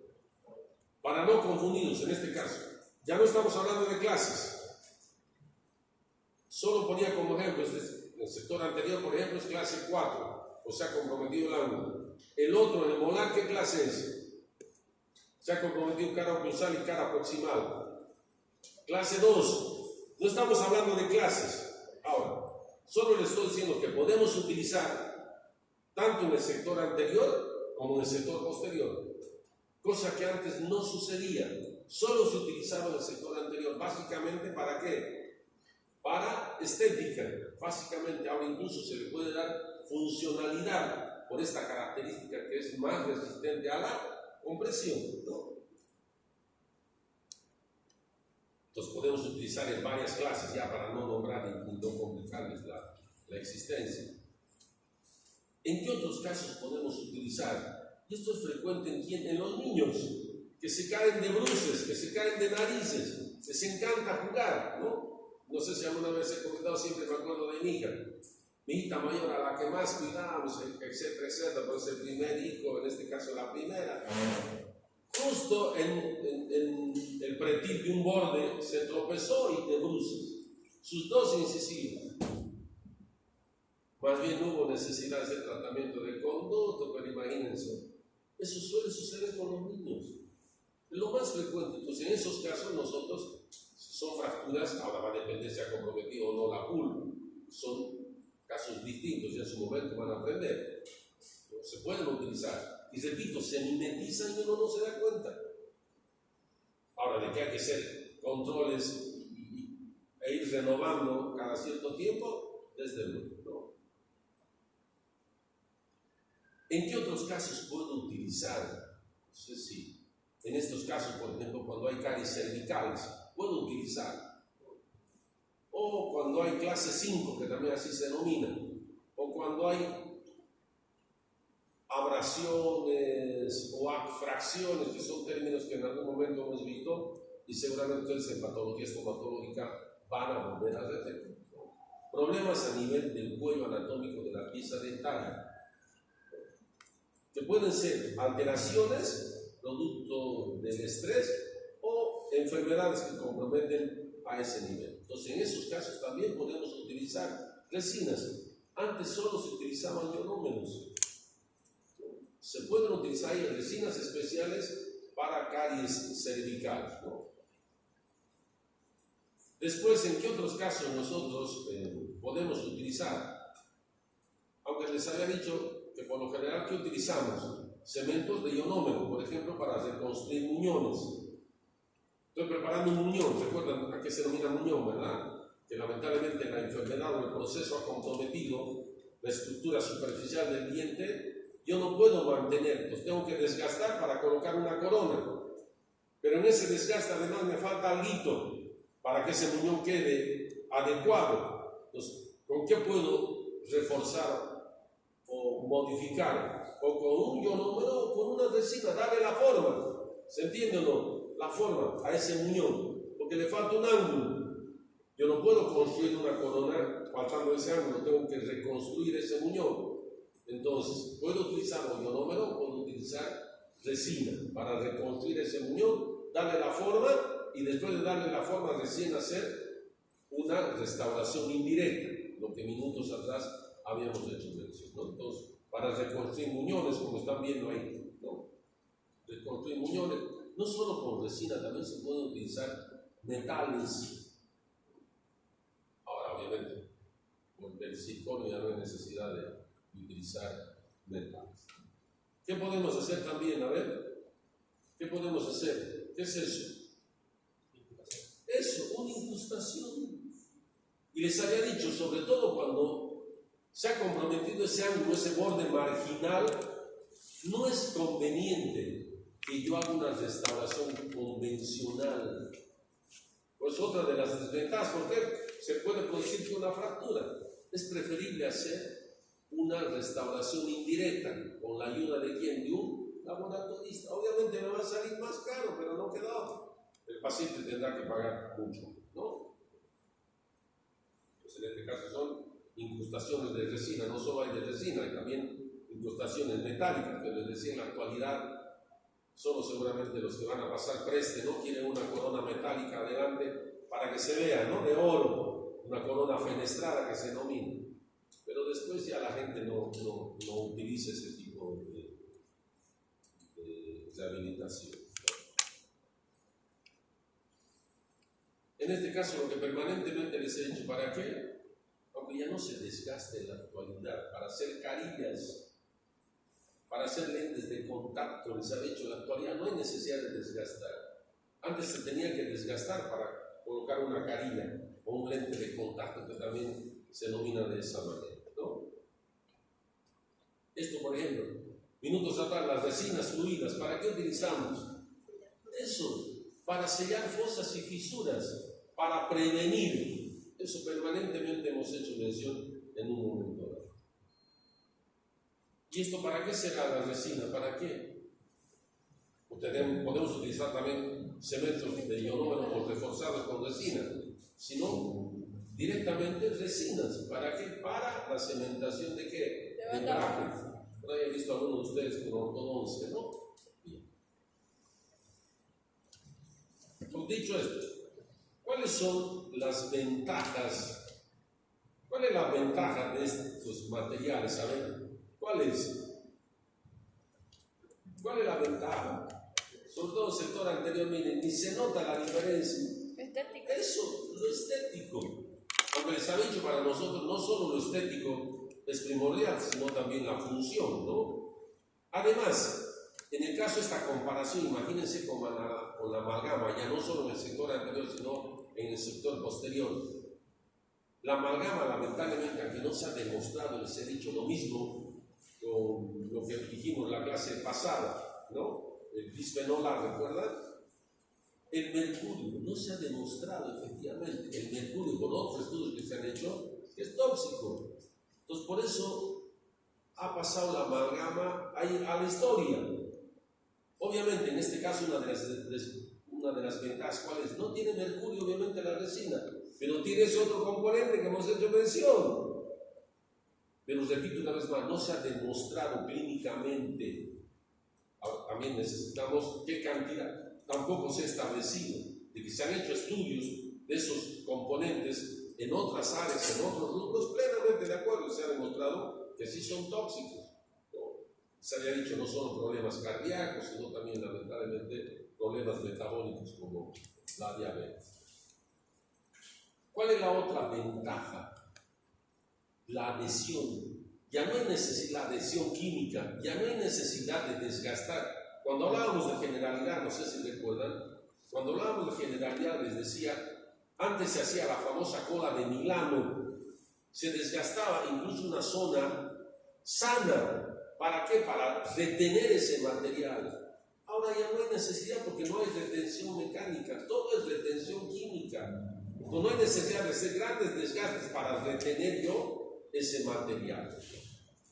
S1: para no confundirnos en este caso, ya no estamos hablando de clases. Solo ponía como ejemplo, el sector anterior, por ejemplo, es clase 4, o sea, comprometido el ángulo. El otro, el molar, ¿qué clase es? Se ha comprometido cara oclusal y cara proximal. Clase 2, no estamos hablando de clases. Ahora, solo les estoy diciendo que podemos utilizar tanto en el sector anterior como en el sector posterior, cosa que antes no sucedía. Solo se utilizaba en el sector anterior, básicamente ¿para qué? Para estética, básicamente. Ahora incluso se le puede dar funcionalidad por esta característica que es más resistente a la compresión, ¿no? Entonces podemos utilizar en varias clases ya para no nombrar y no complicarles la existencia. ¿En qué otros casos podemos utilizar? Y esto es frecuente en los niños, que se caen de bruces, que se caen de narices, les encanta jugar, ¿no? No sé si alguna vez he comentado, siempre me acuerdo de mi hija. Mi hija mayor, a la que más cuidamos, etcétera, etcétera, pues el primer hijo, en este caso la primera. Justo en el pretil de un borde se tropezó y de bruces. Sus 2 incisivos. Más bien no hubo necesidad de tratamiento de conducto, pero imagínense, eso suele suceder con los niños. Es lo más frecuente. Entonces, en esos casos, nosotros, si son fracturas, ahora va a depender si ha comprometido o no la pulpa. Son casos distintos y en su momento van a aprender. Pero se pueden utilizar. Y repito, se mimetizan y uno no se da cuenta. Ahora, de que hay que hacer controles e ir renovando cada cierto tiempo, desde luego, ¿no? ¿En qué otros casos puedo utilizar? No sé si en estos casos, por ejemplo, cuando hay caries cervicales, puedo utilizar. O cuando hay clase 5, que también así se denomina. O cuando hay abrasiones o fracciones, que son términos que en algún momento hemos visto y seguramente ustedes en patología estomatológica van a volver a repetir. Problemas a nivel del cuello anatómico de la pieza dental, que pueden ser alteraciones producto del estrés o enfermedades que comprometen a ese nivel. Entonces, en esos casos también podemos utilizar resinas. Antes solo se utilizaban ionómeros. Se pueden utilizar ahí resinas especiales para caries cervicales, ¿no? Después, ¿en qué otros casos nosotros podemos utilizar? Aunque les había dicho que por lo general, ¿qué utilizamos? Cementos de ionómero, por ejemplo, para reconstruir muñones. Estoy preparando un muñón, ¿recuerdan a qué se denomina muñón, verdad? Que lamentablemente la enfermedad o el proceso ha comprometido la estructura superficial del diente. Yo no puedo mantener, pues tengo que desgastar para colocar una corona. Pero en ese desgaste además me falta algo para que ese muñón quede adecuado. Entonces, ¿con qué puedo reforzar o modificar? O con un ionómero o con una resina, darle la forma. ¿Se entiende o no? La forma a ese muñón, porque le falta un ángulo. Yo no puedo construir una corona faltando ese ángulo, tengo que reconstruir ese muñón. Entonces, puedo utilizar un ionómero o puedo utilizar resina para reconstruir ese muñón, darle la forma y después de darle la forma recién hacer una restauración indirecta, lo que minutos atrás habíamos hecho mención, ¿no? Entonces, para reconstruir muñones, como están viendo ahí, ¿no? Reconstruir muñones, no solo con resina, también se pueden utilizar metales. Ahora, obviamente, con el circonio ya no hay necesidad de utilizar metales. ¿Qué podemos hacer también? A ver, ¿qué podemos hacer? ¿Qué es eso? Eso, una incrustación. Y les había dicho, sobre todo cuando se ha comprometido ese ángulo, ese borde marginal, no es conveniente que yo haga una restauración convencional. Pues otra de las desventajas, porque se puede producir una fractura. Es preferible hacer una restauración indirecta, con la ayuda de quién, de un laboratorista. Obviamente me va a salir más caro, pero no queda otro. El paciente tendrá que pagar mucho, ¿no? Pues en este caso son incrustaciones de resina, no solo hay de resina, hay también incrustaciones metálicas, que les decía en la actualidad, solo seguramente los que van a pasar preste, ¿no? Quieren una corona metálica adelante para que se vea, ¿no? De oro, una corona fenestrada que se denomina. Pero después ya la gente no utiliza ese tipo de rehabilitación. En este caso, lo que permanentemente les he dicho, ¿para qué? Aunque ya no se desgaste en la actualidad, para hacer carillas, para hacer lentes de contacto, les ha dicho, en la actualidad no hay necesidad de desgastar. Antes se tenía que desgastar para colocar una carilla o un lente de contacto, que también se denomina de esa manera, ¿no? Esto, por ejemplo, minutos atrás, las resinas fluidas, ¿para qué utilizamos? Eso, para sellar fosas y fisuras, para prevenir. Eso permanentemente hemos hecho mención en un momento dado. ¿Y esto para qué será la resina? ¿Para qué? Podemos utilizar también cementos de ionómero o reforzados con resina, sino directamente resinas. ¿Para qué? Para la cementación de qué? De brackets. Por ahí he visto a algunos de ustedes con ortodoncia, ¿no? Bien. Pues dicho esto, ¿cuáles son las ventajas? ¿Cuál es la ventaja de estos materiales? A ver, ¿cuál es? ¿Cuál es la ventaja? Sobre todo el sector anterior, miren, ni se nota la diferencia.
S2: Estético.
S1: Eso, lo estético. Aunque les ha dicho, para nosotros no solo lo estético es primordial, sino también la función, ¿no? Además, en el caso de esta comparación, imagínense con la amalgama, ya no solo en el sector anterior, sino en el sector posterior. La amalgama, lamentablemente, aunque no se ha demostrado, les he dicho lo mismo con lo que dijimos la clase pasada, ¿no? El bisfenol A, ¿recuerdan? El mercurio no se ha demostrado efectivamente, el mercurio con otros estudios que se han hecho, que es tóxico. Entonces por eso ha pasado la amalgama a la historia. Obviamente en este caso una de las ventajas, ¿cuál es? No tiene mercurio obviamente la resina, pero tiene ese otro componente que hemos hecho mención. Pero repito una vez más, no se ha demostrado clínicamente. Ahora, también necesitamos qué cantidad. Tampoco se ha establecido de que se han hecho estudios de esos componentes en otras áreas, en otros rubros, plenamente de acuerdo, se ha demostrado que sí son tóxicos. ¿No? Se había dicho no solo problemas cardíacos, sino también lamentablemente problemas metabólicos como la diabetes. ¿Cuál es la otra ventaja? La adhesión. Ya no hay necesidad, la adhesión química, ya no hay necesidad de desgastar. Cuando hablábamos de generalidad, no sé si recuerdan, cuando hablábamos de generalidad les decía, antes se hacía la famosa cola de Milano, se desgastaba incluso una zona sana. ¿Para qué? Para retener ese material. Ahora ya no hay necesidad porque no hay retención mecánica, todo es retención química. Entonces no hay necesidad de hacer grandes desgastes para retener ese material.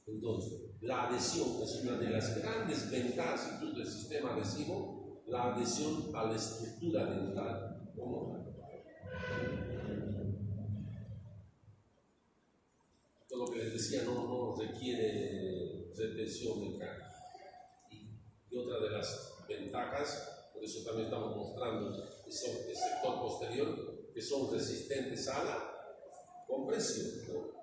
S1: Entonces, la adhesión es una de las grandes ventajas incluso del sistema adhesivo, la adhesión a la estructura dental. ¿Cómo? Todo lo que les decía no requiere retención mecánica. Y otra de las ventajas, por eso también estamos mostrando el sector posterior, que son resistentes a la compresión, ¿no?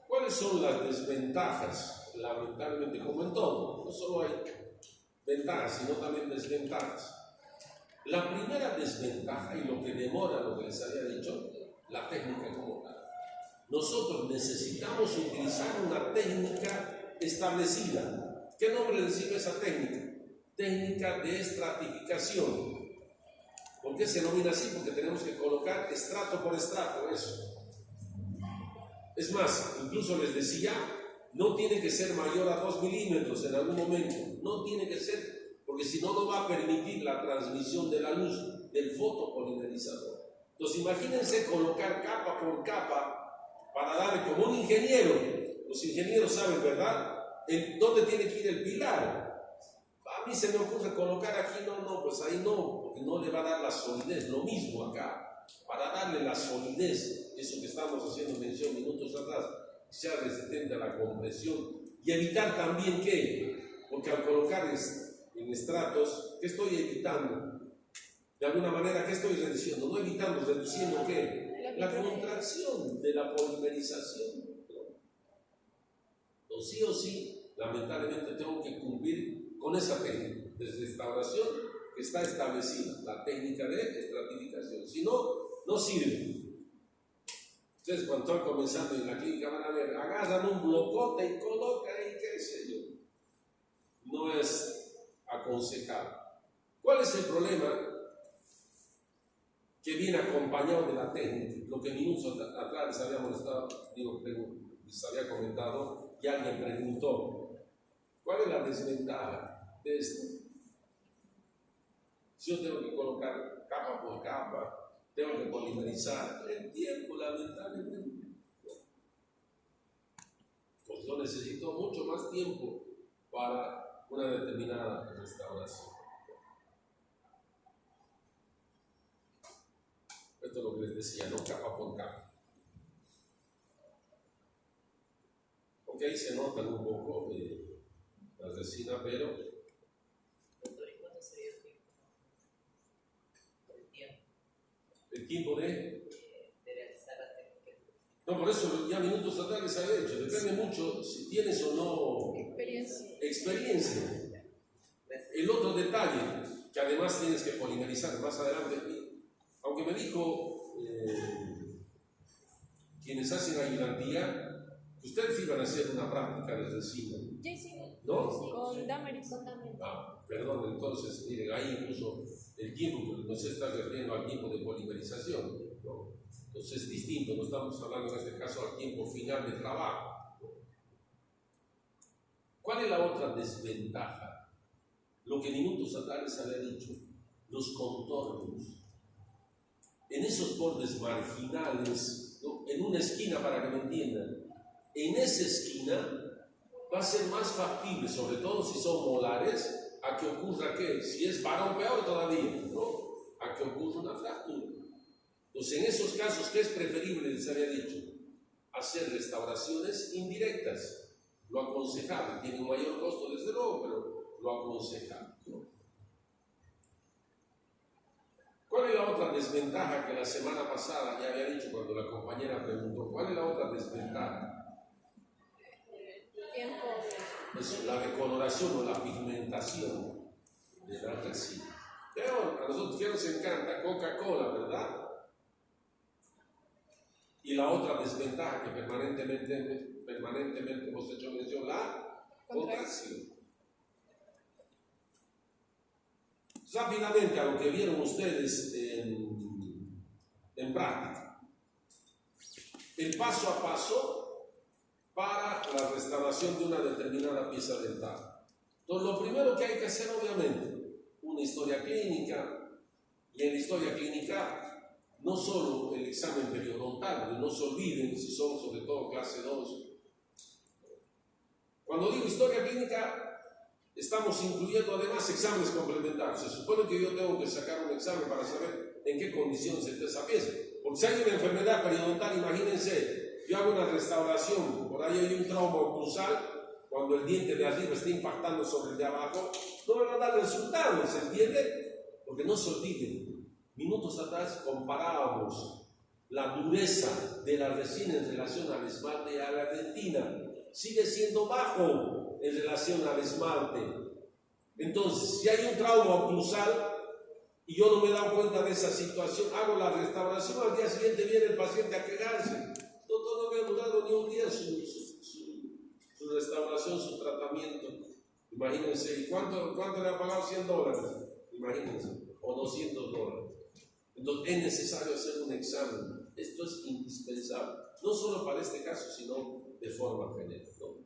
S1: ¿Cuáles son las desventajas? Lamentablemente, como en todo, no solo hay ventajas, sino también desventajas. La primera desventaja, y lo que demora, lo que les había dicho, la técnica como tal. Nosotros necesitamos utilizar una técnica establecida. ¿Qué nombre le sirve esa técnica? Técnica de estratificación. ¿Por qué se denomina así? Porque tenemos que colocar estrato por estrato, eso. Es más, incluso les decía, no tiene que ser mayor a 2 milímetros en algún momento, no tiene que ser, porque si no, no va a permitir la transmisión de la luz del fotopolimerizador. Entonces, imagínense colocar capa por capa para darle como un ingeniero. Los ingenieros saben, ¿verdad?, dónde tiene que ir el pilar. A mí se me ocurre colocar aquí, pues ahí no, porque no le va a dar la solidez, lo mismo acá. Para darle la solidez, eso que estamos haciendo mención minutos atrás, sea resistente a la compresión y evitar también que, porque al colocar en estratos, ¿qué estoy evitando? De alguna manera, ¿qué estoy reduciendo? No evitando, reduciendo ¿qué? La contracción de la polimerización. Entonces, sí o sí, lamentablemente tengo que cumplir con esa técnica de restauración que está establecida, la técnica de estratificación. Si no, no sirve. Ustedes cuando están comenzando en la clínica van a ver, agarran un blocote y colocan ahí, qué sé yo. No es aconsejable. ¿Cuál es el problema? Que viene acompañado de la técnica. Lo que minutos atrás les había molestado, les había comentado, y alguien preguntó, ¿cuál es la desventaja de esto? Si yo tengo que colocar capa por capa, tengo que polimerizar, el tiempo lamentablemente. Pues yo necesito mucho más tiempo para una determinada restauración. Esto es lo que les decía, no capa por capa. Aunque ahí se notan un poco la resina, pero el tiempo de
S3: realizar la técnica.
S1: No, por eso ya minutos atrás les había dicho, depende mucho si tienes o no experiencia. El otro detalle, que además tienes que polimerizar más adelante, aunque me dijo quienes hacen ayudantía, que ustedes iban a hacer una práctica de resina, ¿no?
S2: Con Damaris.
S1: Perdón, entonces, miren, ahí incluso el tiempo, no se está refiriendo al tiempo de polimerización, ¿no? Entonces es distinto, no estamos hablando en este caso al tiempo final de trabajo, ¿no? ¿Cuál es la otra desventaja? Lo que minutos atrás les había dicho, los contornos. En esos bordes marginales, ¿no? En una esquina, para que me entiendan, en esa esquina va a ser más factible, sobre todo si son molares, a que ocurra ¿qué? Si es varón, peor todavía, ¿no? A que ocurra una fractura. Entonces, en esos casos, ¿qué es preferible? Les había dicho, hacer restauraciones indirectas. Lo aconsejable, tiene un mayor costo desde luego, pero lo aconsejable, ¿no? ¿Cuál es la otra desventaja que la semana pasada ya había dicho cuando la compañera preguntó? ¿Cuál es la otra desventaja?
S2: Tiempo.
S1: Es la decoloración o la pigmentación de la resina. Peor, a nosotros que nos encanta Coca-Cola, ¿verdad? Y la otra desventaja que permanentemente hemos hecho mención, la contracción. Rápidamente a lo que vieron ustedes en práctica. El paso a paso para la restauración de una determinada pieza dental. Entonces, lo primero que hay que hacer, obviamente, una historia clínica, y en la historia clínica no solo el examen periodontal, pero no se olviden si son sobre todo clase 2. Cuando digo historia clínica, estamos incluyendo además exámenes complementarios. Se supone que yo tengo que sacar un examen para saber en qué condiciones está esa pieza. Porque si hay una enfermedad periodontal, imagínense, yo hago una restauración, por ahí hay un trauma oclusal, cuando el diente de arriba está impactando sobre el de abajo, no me va a dar resultados, ¿se entiende? Porque no se olviden, minutos atrás comparábamos la dureza de la resina en relación al esmalte y a la dentina. Sigue siendo bajo en relación al esmalte. Entonces, si hay un trauma oclusal y yo no me he dado cuenta de esa situación, hago la restauración, al día siguiente viene el paciente a quejarse. Doctor, no me ha durado ni un día su restauración, su tratamiento. Imagínense, ¿y cuánto le ha pagado? $100. Imagínense, o $200. Entonces, es necesario hacer un examen. Esto es indispensable, no solo para este caso, sino de forma general, ¿no?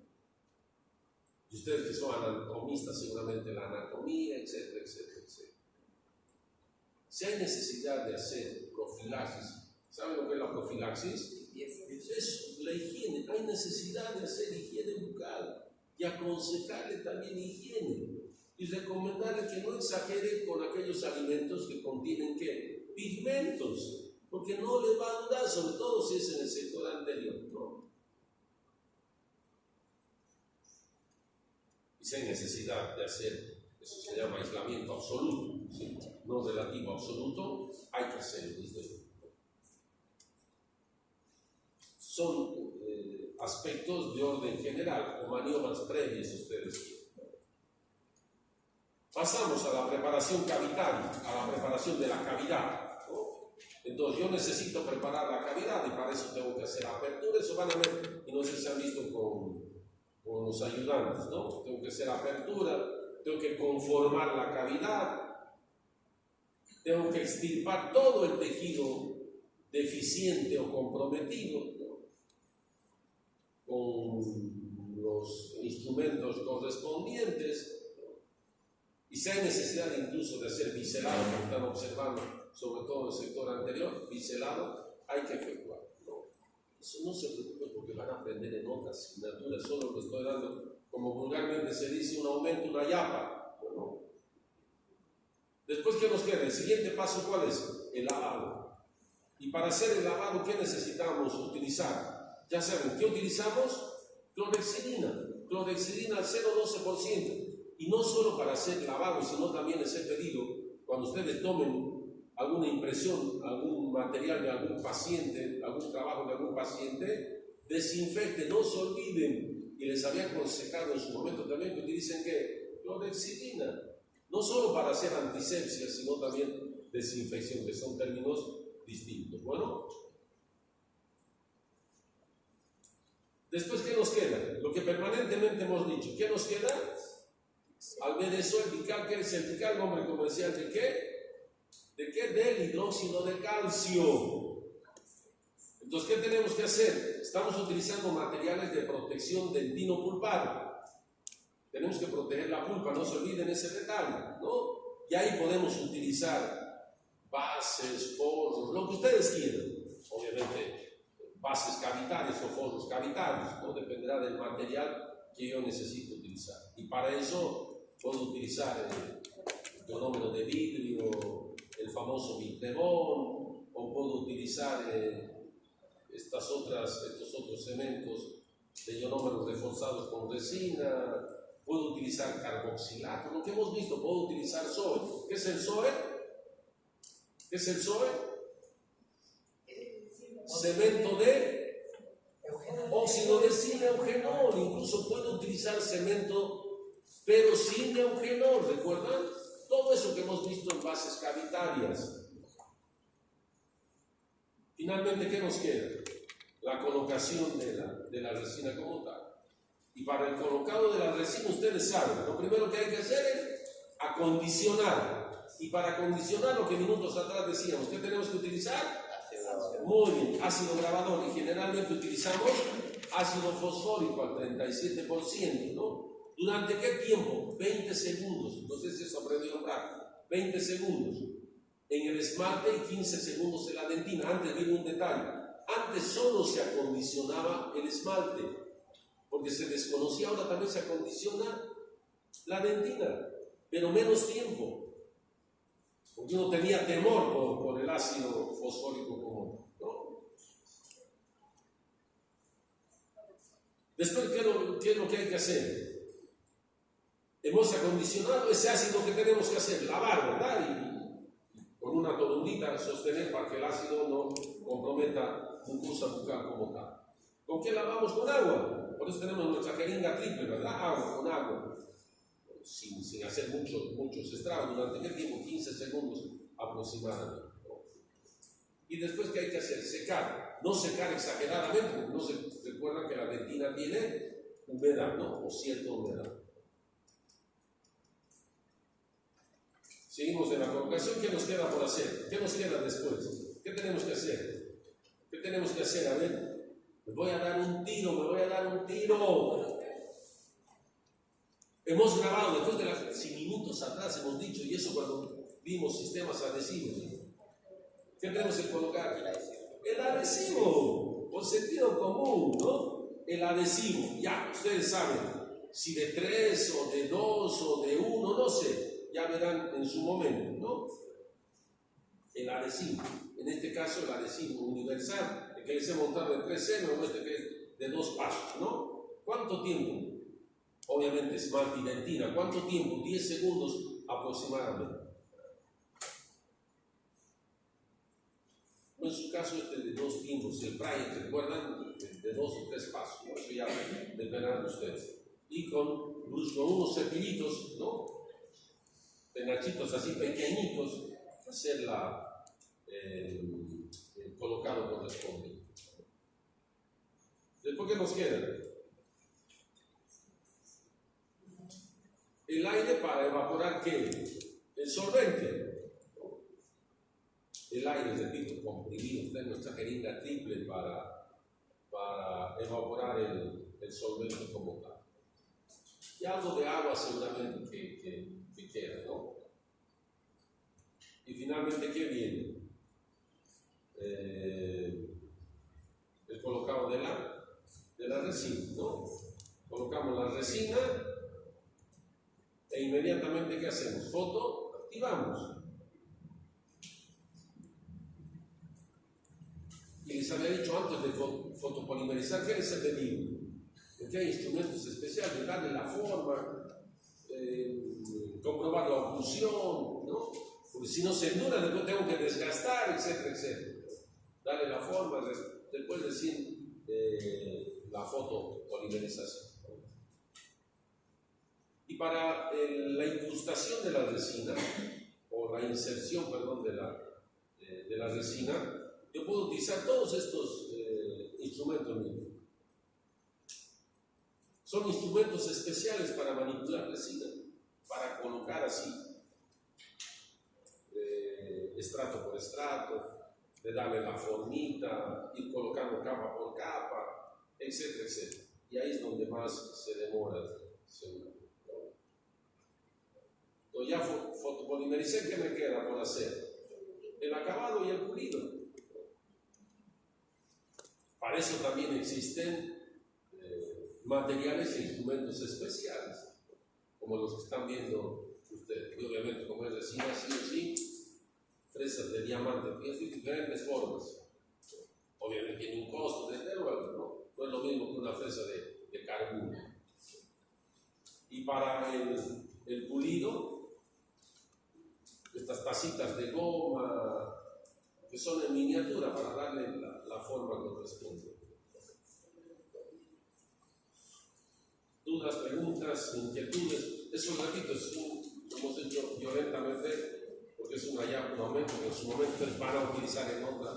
S1: Y ustedes que son anatomistas, seguramente la anatomía, etcétera, etcétera, etcétera. Si hay necesidad de hacer profilaxis, ¿saben lo que es la profilaxis? Es la higiene. Hay necesidad de hacer higiene bucal y aconsejarle también higiene y recomendarle que no exagere con aquellos alimentos que contienen ¿qué? Pigmentos, porque no le va a ayudar, sobre todo si es en el sector anterior, ¿no? Y si hay necesidad de hacer, eso se llama aislamiento absoluto, ¿sí? No relativo, absoluto, hay que hacerlo desde luego. Son aspectos de orden general o maniobras previas, ustedes. Pasamos a la preparación cavitaria, a la preparación de la cavidad, ¿no? Entonces yo necesito preparar la cavidad y para eso tengo que hacer apertura. Eso van a ver, y no sé si han visto con los ayudantes, ¿no? Tengo que hacer apertura, tengo que conformar la cavidad, tengo que extirpar todo el tejido deficiente o comprometido, ¿no? Con los instrumentos correspondientes. Y si hay necesidad incluso de hacer biselado, como están observando, sobre todo en el sector anterior, biselado, hay que efectuar, ¿no? Eso no se preocupe porque van a aprender en otras asignaturas, solo que estoy dando, como vulgarmente se dice, un aumento, una yapa, ¿no? Después, ¿qué nos queda? El siguiente paso, ¿cuál es? El lavado. Y para hacer el lavado, ¿qué necesitamos utilizar? Ya saben, ¿qué utilizamos? Clorhexidina. Clorhexidina al 0,12%. Y no solo para hacer lavado, sino también les he pedido, cuando ustedes tomen alguna impresión, algún material de algún paciente, algún trabajo de algún paciente, desinfecten, no se olviden. Y les había aconsejado en su momento también que utilicen ¿qué? Clorhexidina. No solo para hacer antisepsia, sino también desinfección, que son términos distintos. Bueno, después, ¿qué nos queda? Lo que permanentemente hemos dicho. ¿Qué nos queda? Al ver eso, el Vical, ¿qué es el Vical? Nombre comercial de qué? ¿De qué? Del hidróxido de calcio. Entonces, ¿qué tenemos que hacer? Estamos utilizando materiales de protección dentino-pulpar. Tenemos que proteger la pulpa, no se olviden ese detalle, ¿no? Y ahí podemos utilizar bases, forros, lo que ustedes quieran. Obviamente, bases cavitarias o forros cavitarios, ¿no? Dependerá del material que yo necesito utilizar. Y para eso puedo utilizar el ionómero de vidrio, el famoso Vitrevon, o puedo utilizar estos otros cementos de ionómeros reforzados con resina. Puedo utilizar carboxilato, lo que hemos visto. Puedo utilizar SOE. ¿Qué es el SOE? ¿Qué es el SOE? Cemento de óxido de zinc eugenol. Incluso puedo utilizar cemento, pero sin eugenol. ¿Recuerdan? Todo eso que hemos visto en bases cavitarias. Finalmente, ¿qué nos queda? La colocación de la resina como tal. Y para el colocado de la resina, ustedes saben, lo primero que hay que hacer es acondicionar. Y para acondicionar, lo que minutos atrás decíamos, ¿qué tenemos que utilizar? Muy bien, ácido grabador. Y generalmente utilizamos ácido fosfórico al 37%, ¿no? ¿Durante qué tiempo? 20 segundos. No sé si eso aprendieron rápido. 20 segundos en el esmalte y 15 segundos en la dentina. Antes viene un detalle. Antes solo se acondicionaba el esmalte, porque se desconocía. Ahora también se acondiciona la dentina, pero menos tiempo, porque uno tenía temor por el ácido fosfórico común, ¿no? Después, ¿qué es lo que hay que hacer? Hemos acondicionado ese ácido. que tenemos que hacer? Lavar, ¿verdad? Y con una torundita sostener para que el ácido no comprometa mucosa bucal como tal. ¿Con qué lavamos? Con agua. Por eso tenemos nuestra jeringa triple, ¿verdad? Agua, con agua. Sin hacer muchos estragos. ¿Durante qué tiempo? 15 segundos aproximadamente. Y después, ¿qué hay que hacer? Secar. No secar exageradamente, porque no se recuerda que la dentina tiene humedad, ¿no? O cierta humedad. Seguimos en la colocación. ¿Qué nos queda por hacer? ¿Qué nos queda después? ¿Qué tenemos que hacer? ¿Qué tenemos que hacer? A ver. Me voy a dar un tiro. Hemos grabado, después de las 5 minutos atrás hemos dicho, y eso cuando vimos sistemas adhesivos. ¿Qué tenemos que colocar? El adhesivo, por sentido común, ¿no? El adhesivo, ya, ustedes saben, si de 3 o de 2 o de 1, no sé, ya verán en su momento, ¿no? El adhesivo, en este caso el adhesivo universal, el que les he montado de 3M o este que es de 2 pasos, ¿no? ¿Cuánto tiempo? Obviamente esmalte y dentina. ¿Cuánto tiempo? 10 segundos aproximadamente. En su caso este de 2 tiempos, el Brian, ¿se recuerdan? De 2 o 3 pasos, ¿no? Eso ya dependerán de ustedes. Y con unos cepillitos, ¿no? Penachitos así pequeñitos, hacer el colocado correspondiente. Después, ¿qué nos queda? El aire para evaporar, ¿qué? El solvente. El aire, repito, comprimido. Está en nuestra jeringa triple para evaporar el solvente como tal. Y algo de agua seguramente que queda, ¿no? Y finalmente, ¿qué viene? El colocado de la resina, ¿no? Colocamos la resina e inmediatamente, ¿qué hacemos? Foto, activamos. Y les había dicho antes de fotopolimerizar, ¿qué les he pedido? Porque hay instrumentos especiales, darle la forma, comprobar la oclusión, ¿no? Porque si no se endura, después tengo que desgastar, etcétera, etcétera. Darle la forma, después decir la fotopolimerización. Y para la incrustación de la resina, o la inserción, perdón, de la resina, yo puedo utilizar todos estos instrumentos mismos. Son instrumentos especiales para manipular resina, para colocar así, estrato por estrato, de darle la formita, ir colocando capa por capa, etcétera, etcétera. Y ahí es donde más se demora, seguro. Entonces ya fotopolimericé, ¿qué me queda por hacer? El acabado y el pulido. Para eso también existen materiales e instrumentos especiales, como los que están viendo ustedes. Y obviamente, como es resina, así o sí, fresas de diamante, pienso en diferentes formas. Obviamente tiene un costo, desde luego, ¿no? No es lo mismo que una fresa de carburo. Y para el pulido, estas tacitas de goma, que son en miniatura para darle la forma correspondiente. Dudas, preguntas, inquietudes. Esos ratitos hemos hecho violentamente porque es un aumento que en su momento van a utilizar en otra,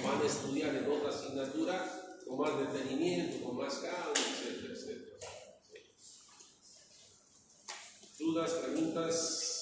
S1: van a estudiar en otra asignatura con más detenimiento, con más calma, etcétera, etcétera. Dudas, preguntas.